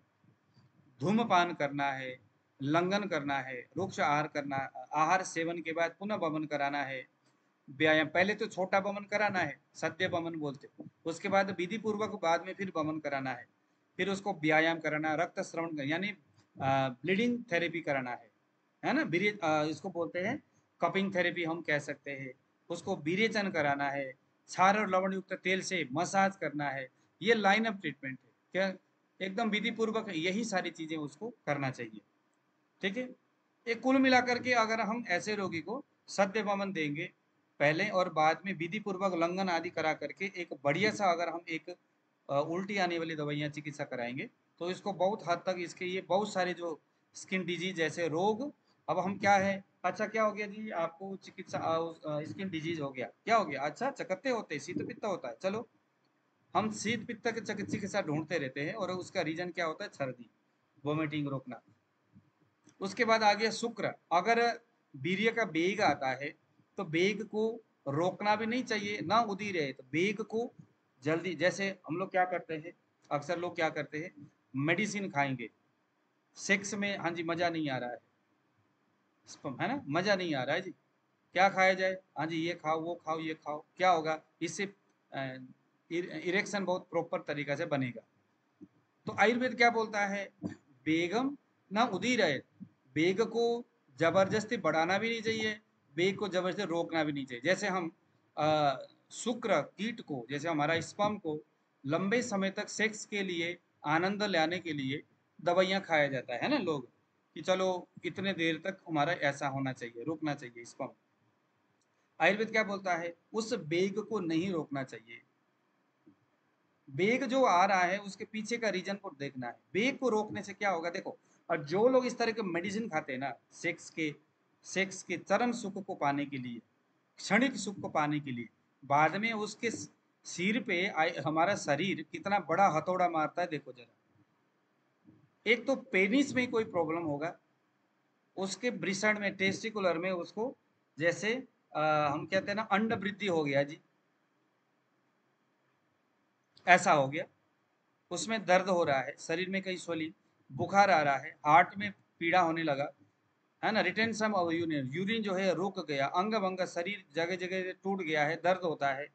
धूम्रपान करना है, लंघन करना है, रुक्ष आहार करना, आहार सेवन के बाद पुनः वमन कराना है, व्यायाम, पहले तो छोटा वमन कराना है, सद्य वमन बोलते, उसके बाद विधि पूर्वक बाद में फिर वमन कराना है, फिर उसको व्यायाम कराना, रक्त श्रवण यानी ब्लीडिंग थेरेपी कराना है ना, इसको बोलते हैं कपिंग थेरेपी हम कह सकते हैं, उसको विरेचन कराना है, क्षार और लवण युक्त तेल से मसाज करना है। ये लाइन ऑफ ट्रीटमेंट है, क्या एकदम विधि पूर्वक यही सारी चीजें उसको करना चाहिए। ठीक है, एक कुल मिलाकर के अगर हम ऐसे रोगी को सत्य वमन देंगे पहले और बाद में विधि पूर्वक उल्लंघन आदि करा करके एक बढ़िया सा अगर हम एक उल्टी आने वाली दवाइयाँ चिकित्सा कराएंगे, तो इसको बहुत हद तक इसके ये बहुत सारे जो स्किन डिजीज जैसे रोग, अब हम क्या है, अच्छा क्या हो गया जी आपको चिकित्सा स्किन डिजीज हो गया, क्या हो गया, अच्छा चकत्ते होते हैं, शीत पित्त होता है, चलो हम शीत पित्त के चिकित्सा ढूंढते रहते हैं और उसका रीजन क्या होता है, सर्दी, वोमिटिंग रोकना। उसके बाद आ गया शुक्र, अगर वीर्य का वेग आता है तो वेग को रोकना भी नहीं चाहिए, ना उदी रहे, तो वेग को जल्दी, जैसे हम लोग क्या करते हैं, अक्सर लोग क्या करते हैं, मेडिसिन खाएंगे, सेक्स में हाँ जी मजा नहीं आ रहा है, है ना, मजा नहीं आ रहा है जी, क्या खाया जाए, हाँ जी ये खाओ वो खाओ ये खाओ, क्या होगा इससे, इरेक्शन बहुत प्रॉपर तरीका से बनेगा। तो आयुर्वेद क्या बोलता है, बेगम ना उदी रहे, बेग को जबरदस्ती बढ़ाना भी नहीं चाहिए, बेग को जबरदस्ती रोकना भी नहीं चाहिए। जैसे हम शुक्र कीट को, जैसे हमारा स्पर्म को लंबे समय तक सेक्स के लिए आनंद लाने के लिए दवाइयाँ खाया जाता है ना लोग, कि चलो इतने देर तक हमारा ऐसा होना चाहिए, रुकना चाहिए स्पर्म। आयुर्वेद क्या बोलता है, उस बेग को नहीं रोकना चाहिए, बेग जो आ रहा है उसके पीछे का रीजन को देखना है, बेग को रोकने से क्या होगा देखो। और जो लोग इस तरह के मेडिसिन खाते हैं ना, सेक्स के चरम सुख को पाने के लिए, क्षणिक सुख को पाने के लिए, बाद में उसके सिर पे हमारा शरीर कितना बड़ा हथौड़ा मारता है देखो जरा। एक तो पेनिस में कोई प्रॉब्लम होगा, उसके वृषण में, टेस्टिकुलर में उसको, जैसे हम कहते हैं ना अंड वृद्धि हो गया जी, ऐसा हो गया, उसमें दर्द हो रहा है, शरीर में कहीं सोली, बुखार आ रहा है, हार्ट में पीड़ा होने लगा है ना, रिटेंशन ऑफ यूरिन, यूरिन जो है रुक गया, अंग भंग, शरीर जगह जगह टूट गया है, दर्द होता है,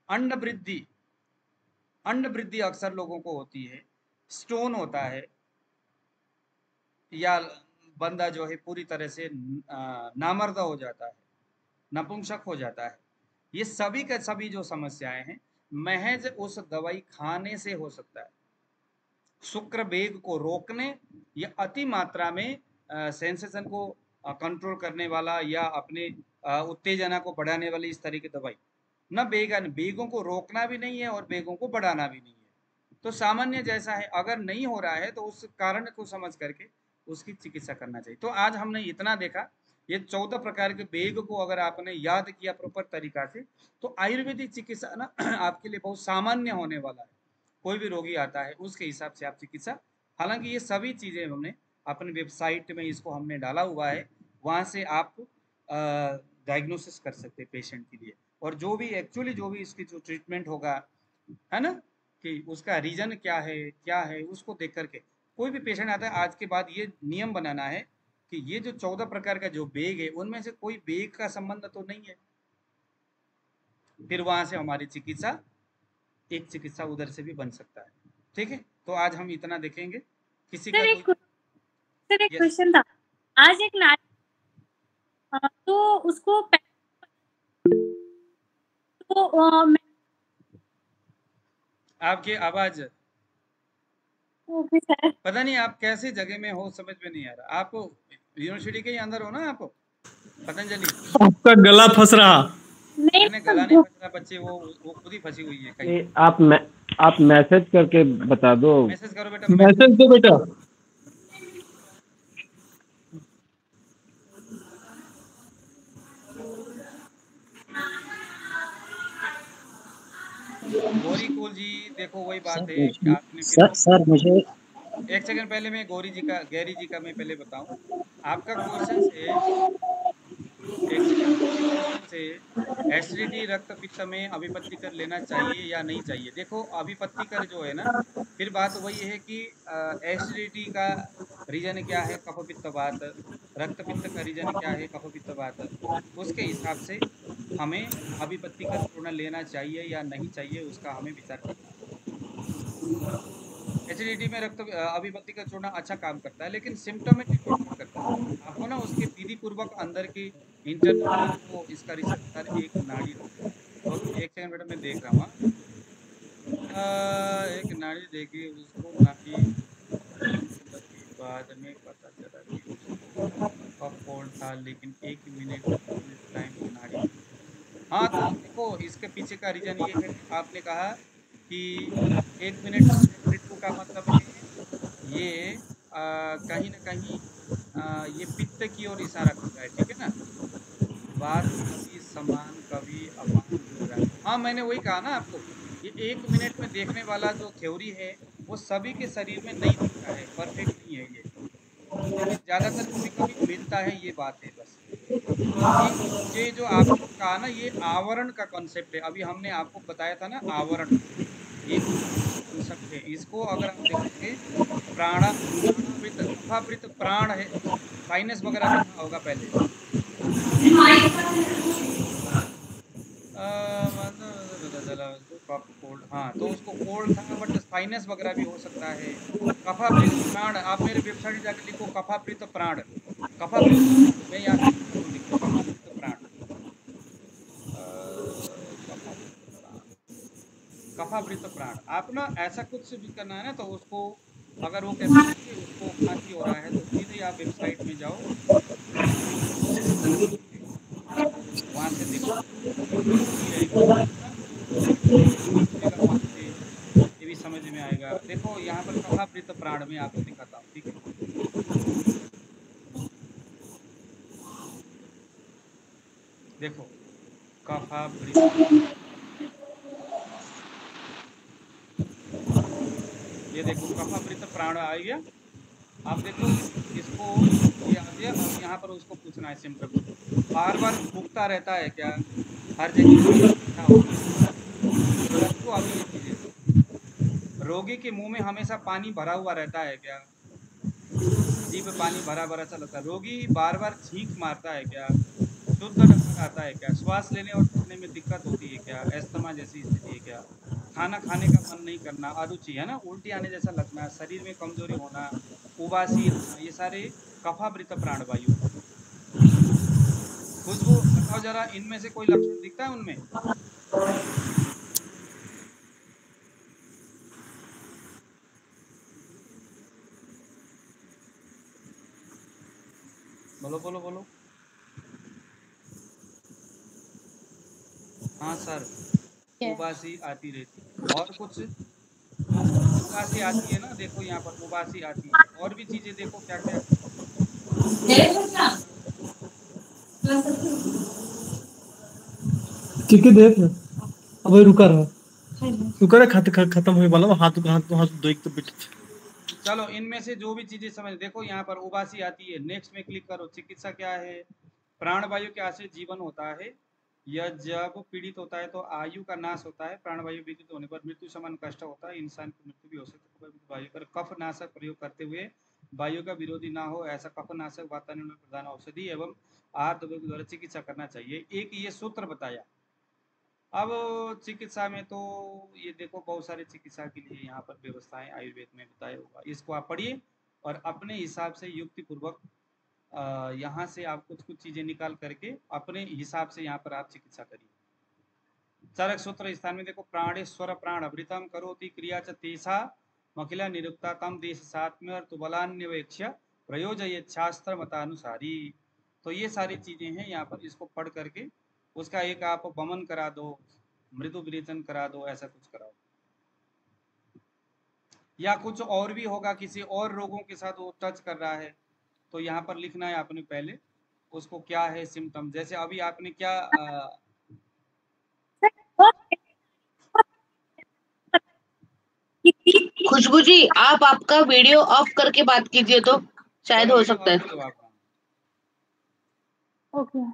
अंड वृद्धि, अंड वृद्धि अक्सर लोगों को होती है, स्टोन होता है, या बंदा जो है पूरी तरह से नामर्द हो जाता है, नपुंसक हो जाता है, ये सभी का सभी जो समस्याएं हैं महज उस दवाई खाने से हो सकता है। शुक्र वेग को रोकने या अति मात्रा में सेंसेशन को कंट्रोल करने वाला या अपने उत्तेजना को बढ़ाने वाली इस तरह की दवाई, न बेगों को रोकना भी नहीं है और बेगों को बढ़ाना भी नहीं है। तो सामान्य जैसा है, अगर नहीं हो रहा है तो उस कारण को समझ करके उसकी चिकित्सा करना चाहिए। तो आज हमने इतना देखा, ये 14 प्रकार के बेग को अगर आपने याद किया प्रॉपर तरीका से, तो आयुर्वेदिक चिकित्सा ना आपके लिए बहुत सामान्य होने वाला है। कोई भी रोगी आता है उसके हिसाब से आप चिकित्सा, हालांकि ये सभी चीज़ें हमने अपनी वेबसाइट में इसको हमने डाला हुआ है, वहाँ से आप डायग्नोसिस कर सकते हैं पेशेंट के लिए, और जो भी एक्चुअली जो भी इसकी जो ट्रीटमेंट होगा, है ना, कि उसका रीजन क्या है उसको देख करके, कोई भी पेशेंट आता है, आज के बाद ये नियम बनाना है कि ये जो 14 प्रकार का जो बेग है उनमें से कोई बेग का संबंध तो नहीं है, फिर वहां से हमारी चिकित्सा, एक चिकित्सा उधर से भी बन सकता है। ठीक है, तो आज हम इतना देखेंगे। किसी का सर कोई एक Yes. क्वेश्चन था। आज एक नारी तो उसको तो आपकी आवाज ओके सर, पता नहीं आप कैसे जगह में हो, समझ में नहीं आ रहा। आप यूनिवर्सिटी के ही अंदर हो ना आप, पतंजलि? आपका गला फंस रहा। नहीं मैंने गला नहीं फंस रहा बच्चे, वो खुद ही फंसी हुई है कहीं। आप मैसेज करके बता दो। मैसेज करो बेटा, मैसेज दो बेटा। गौरी कुल जी, देखो वही बात है कि आपने सर मुझे एक सेकंड पहले मैं गैरी जी का मैं पहले बताऊं। आपका क्वेश्चन है, एक सेकंड से, एसिडिटी रक्त पित्त में अभिपत्तिकर लेना चाहिए या नहीं चाहिए। देखो अभिपत्तिकर जो है ना, फिर बात वही है कि एसिडिटी का रीजन क्या है, कफ पित्त वात, रक्त पित्त का रीजन क्या है, कफ पित्त वात, उसके हिसाब से हमें अभिपत्तिकर चूर्ण लेना चाहिए या नहीं चाहिए, उसका हमें विचार करना है। एसिडिटी में रक्त अभिपत्ति का चूर्ण अच्छा काम करता है, लेकिन सिम्टोमेटिक काम करता है। आपको ना उसके विधि पूर्वक अंदर की इंटरनल को इसका रिसेप्टर एक नाड़ी, तो एक सेकंड बेटा मैं देख रहा हूँ। एक नाड़ी देखी, उसको नाड़ी बाद में पता चला कि उसको कफ कोल्ड था, लेकिन 1 मिनट टाइम नाड़ी। हाँ, तो देखो इसके पीछे का रीजन ये है कि आपने कहा कि 1 मिनट मृत्यु का मतलब है ये कहीं ना कहीं ये पित्त की ओर इशारा करता है। ठीक है ना, बात कभी समान कभी अपान हो रहा है। हाँ, मैंने वही कहा ना आपको, ये 1 मिनट में देखने वाला जो थ्योरी है वो सभी के शरीर में नहीं दिखता है, परफेक्ट नहीं है ये, ज़्यादातर कभी कभी मिलता है, ये बात है बस। ये जो आपने कहा ना, ये आवरण का कॉन्सेप्ट है। अभी हमने आपको बताया था ना आवरण, ये कॉन्सेप्ट है। इसको अगर आप देखोगे, प्राणावृत प्राण है, साइनस वगैरह लिखा होगा पहले। हाँ, तो उसको कोल्ड था, बट साइनस वगैरह भी हो सकता है। कफावृत प्राण, आप मेरे वेबसाइट जाकर लिखो कफावृत प्राण, कफावृत, मैं यहाँ लिखो कफावृत प्राण, कफावृत प्राण। आप ना ऐसा कुछ भी करना है ना, तो उसको अगर वो कहते हैं कि उसको खांसी हो रहा है, तो सीधे आप वेबसाइट में जाओ, वहाँ से देखो, ये भी समझ में आएगा। देखो यहाँ पर कफावृत प्राण में आपको दिखाता हूँ। ठीक है, देखो कफावृत, ये देखो कफावृत प्राण आ गया। आप देखो इसको, ये आ गया, और यहाँ पर उसको पूछना है सिम्टम, बार बार भूखता रहता है क्या, हर जगह तो अभी ये चीजें, रोगी के मुंह में हमेशा पानी भरा हुआ रहता है क्या, जीभ पानी भरा भरा चलता है, रोगी बार बार छींक मारता है क्या, शुद्ध ढक्कन आता है क्या, श्वास लेने और छोड़ने में दिक्कत होती है क्या, एस्थमा जैसी स्थिति है क्या, खाना खाने का मन नहीं करना, अरुचि है ना, उल्टी आने जैसा लगना, शरीर में कमजोरी होना, उबासी, ये सारे कफावृत प्राणवायु। खुशबू बताओ जरा, इनमें से कोई लक्षण दिखता है उनमें? बोलो बोलो बोलो। हाँ सर, उबासी आती रहती, और कुछ उबासी आती है ना, देखो यहाँ पर उबासी आती है, और भी चीजें देखो क्या क्या। ठीक है, देख अब रुका रहा खत्म होने वाला, हाथ दो एक तो बिट। चलो इनमें से जो भी चीजें समझ, देखो यहाँ पर उबासी आती है, नेक्स्ट में क्लिक करो, चिकित्सा क्या है, प्राणवायु के आश्रित जीवन होता है, यह जब पीड़ित होता है तो आयु का नाश होता है, प्राणवायु विद्युत होने पर मृत्यु समान कष्ट होता है, इंसान की मृत्यु भी हो सकती है। वायु पर कफ नाशक प्रयोग करते हुए वायु का विरोधी ना हो ऐसा कफ नाशक वातावरण में प्रधान औषधि एवं आहार द्रव्यों के द्वारा चिकित्सा करना चाहिए। एक ये सूत्र बताया। अब चिकित्सा में तो ये देखो बहुत सारे चिकित्सा के लिए यहाँ पर व्यवस्थाएं आयुर्वेद में बताया हुआ, इसको आप पढ़िए और अपने हिसाब से युक्ति पूर्वक यहाँ से आप कुछ कुछ चीजें निकाल करके अपने हिसाब से यहाँ पर आप चिकित्सा करिए। चरक सूत्र स्थान में देखो, प्राणेश्वर प्राण अभृतम करोति क्रिया च तेषा मखिला निरुक्ता तम देश साथ में और तुबलान्यवेक्ष प्रयोजयेत् शास्त्र मतानुसारी। तो ये सारी चीजें हैं यहाँ पर, इसको पढ़ करके उसका एक आप वमन करा दो, मृदु विरेचन करा दो, ऐसा कुछ कराओ। या कुछ और भी होगा, किसी और रोगों के साथ वो टच कर रहा है तो यहाँ पर लिखना है आपने पहले उसको क्या है सिम्टम। जैसे अभी आपने क्या खुशबू जी, आप आपका वीडियो ऑफ करके बात कीजिए तो शायद हो सकता है। ओके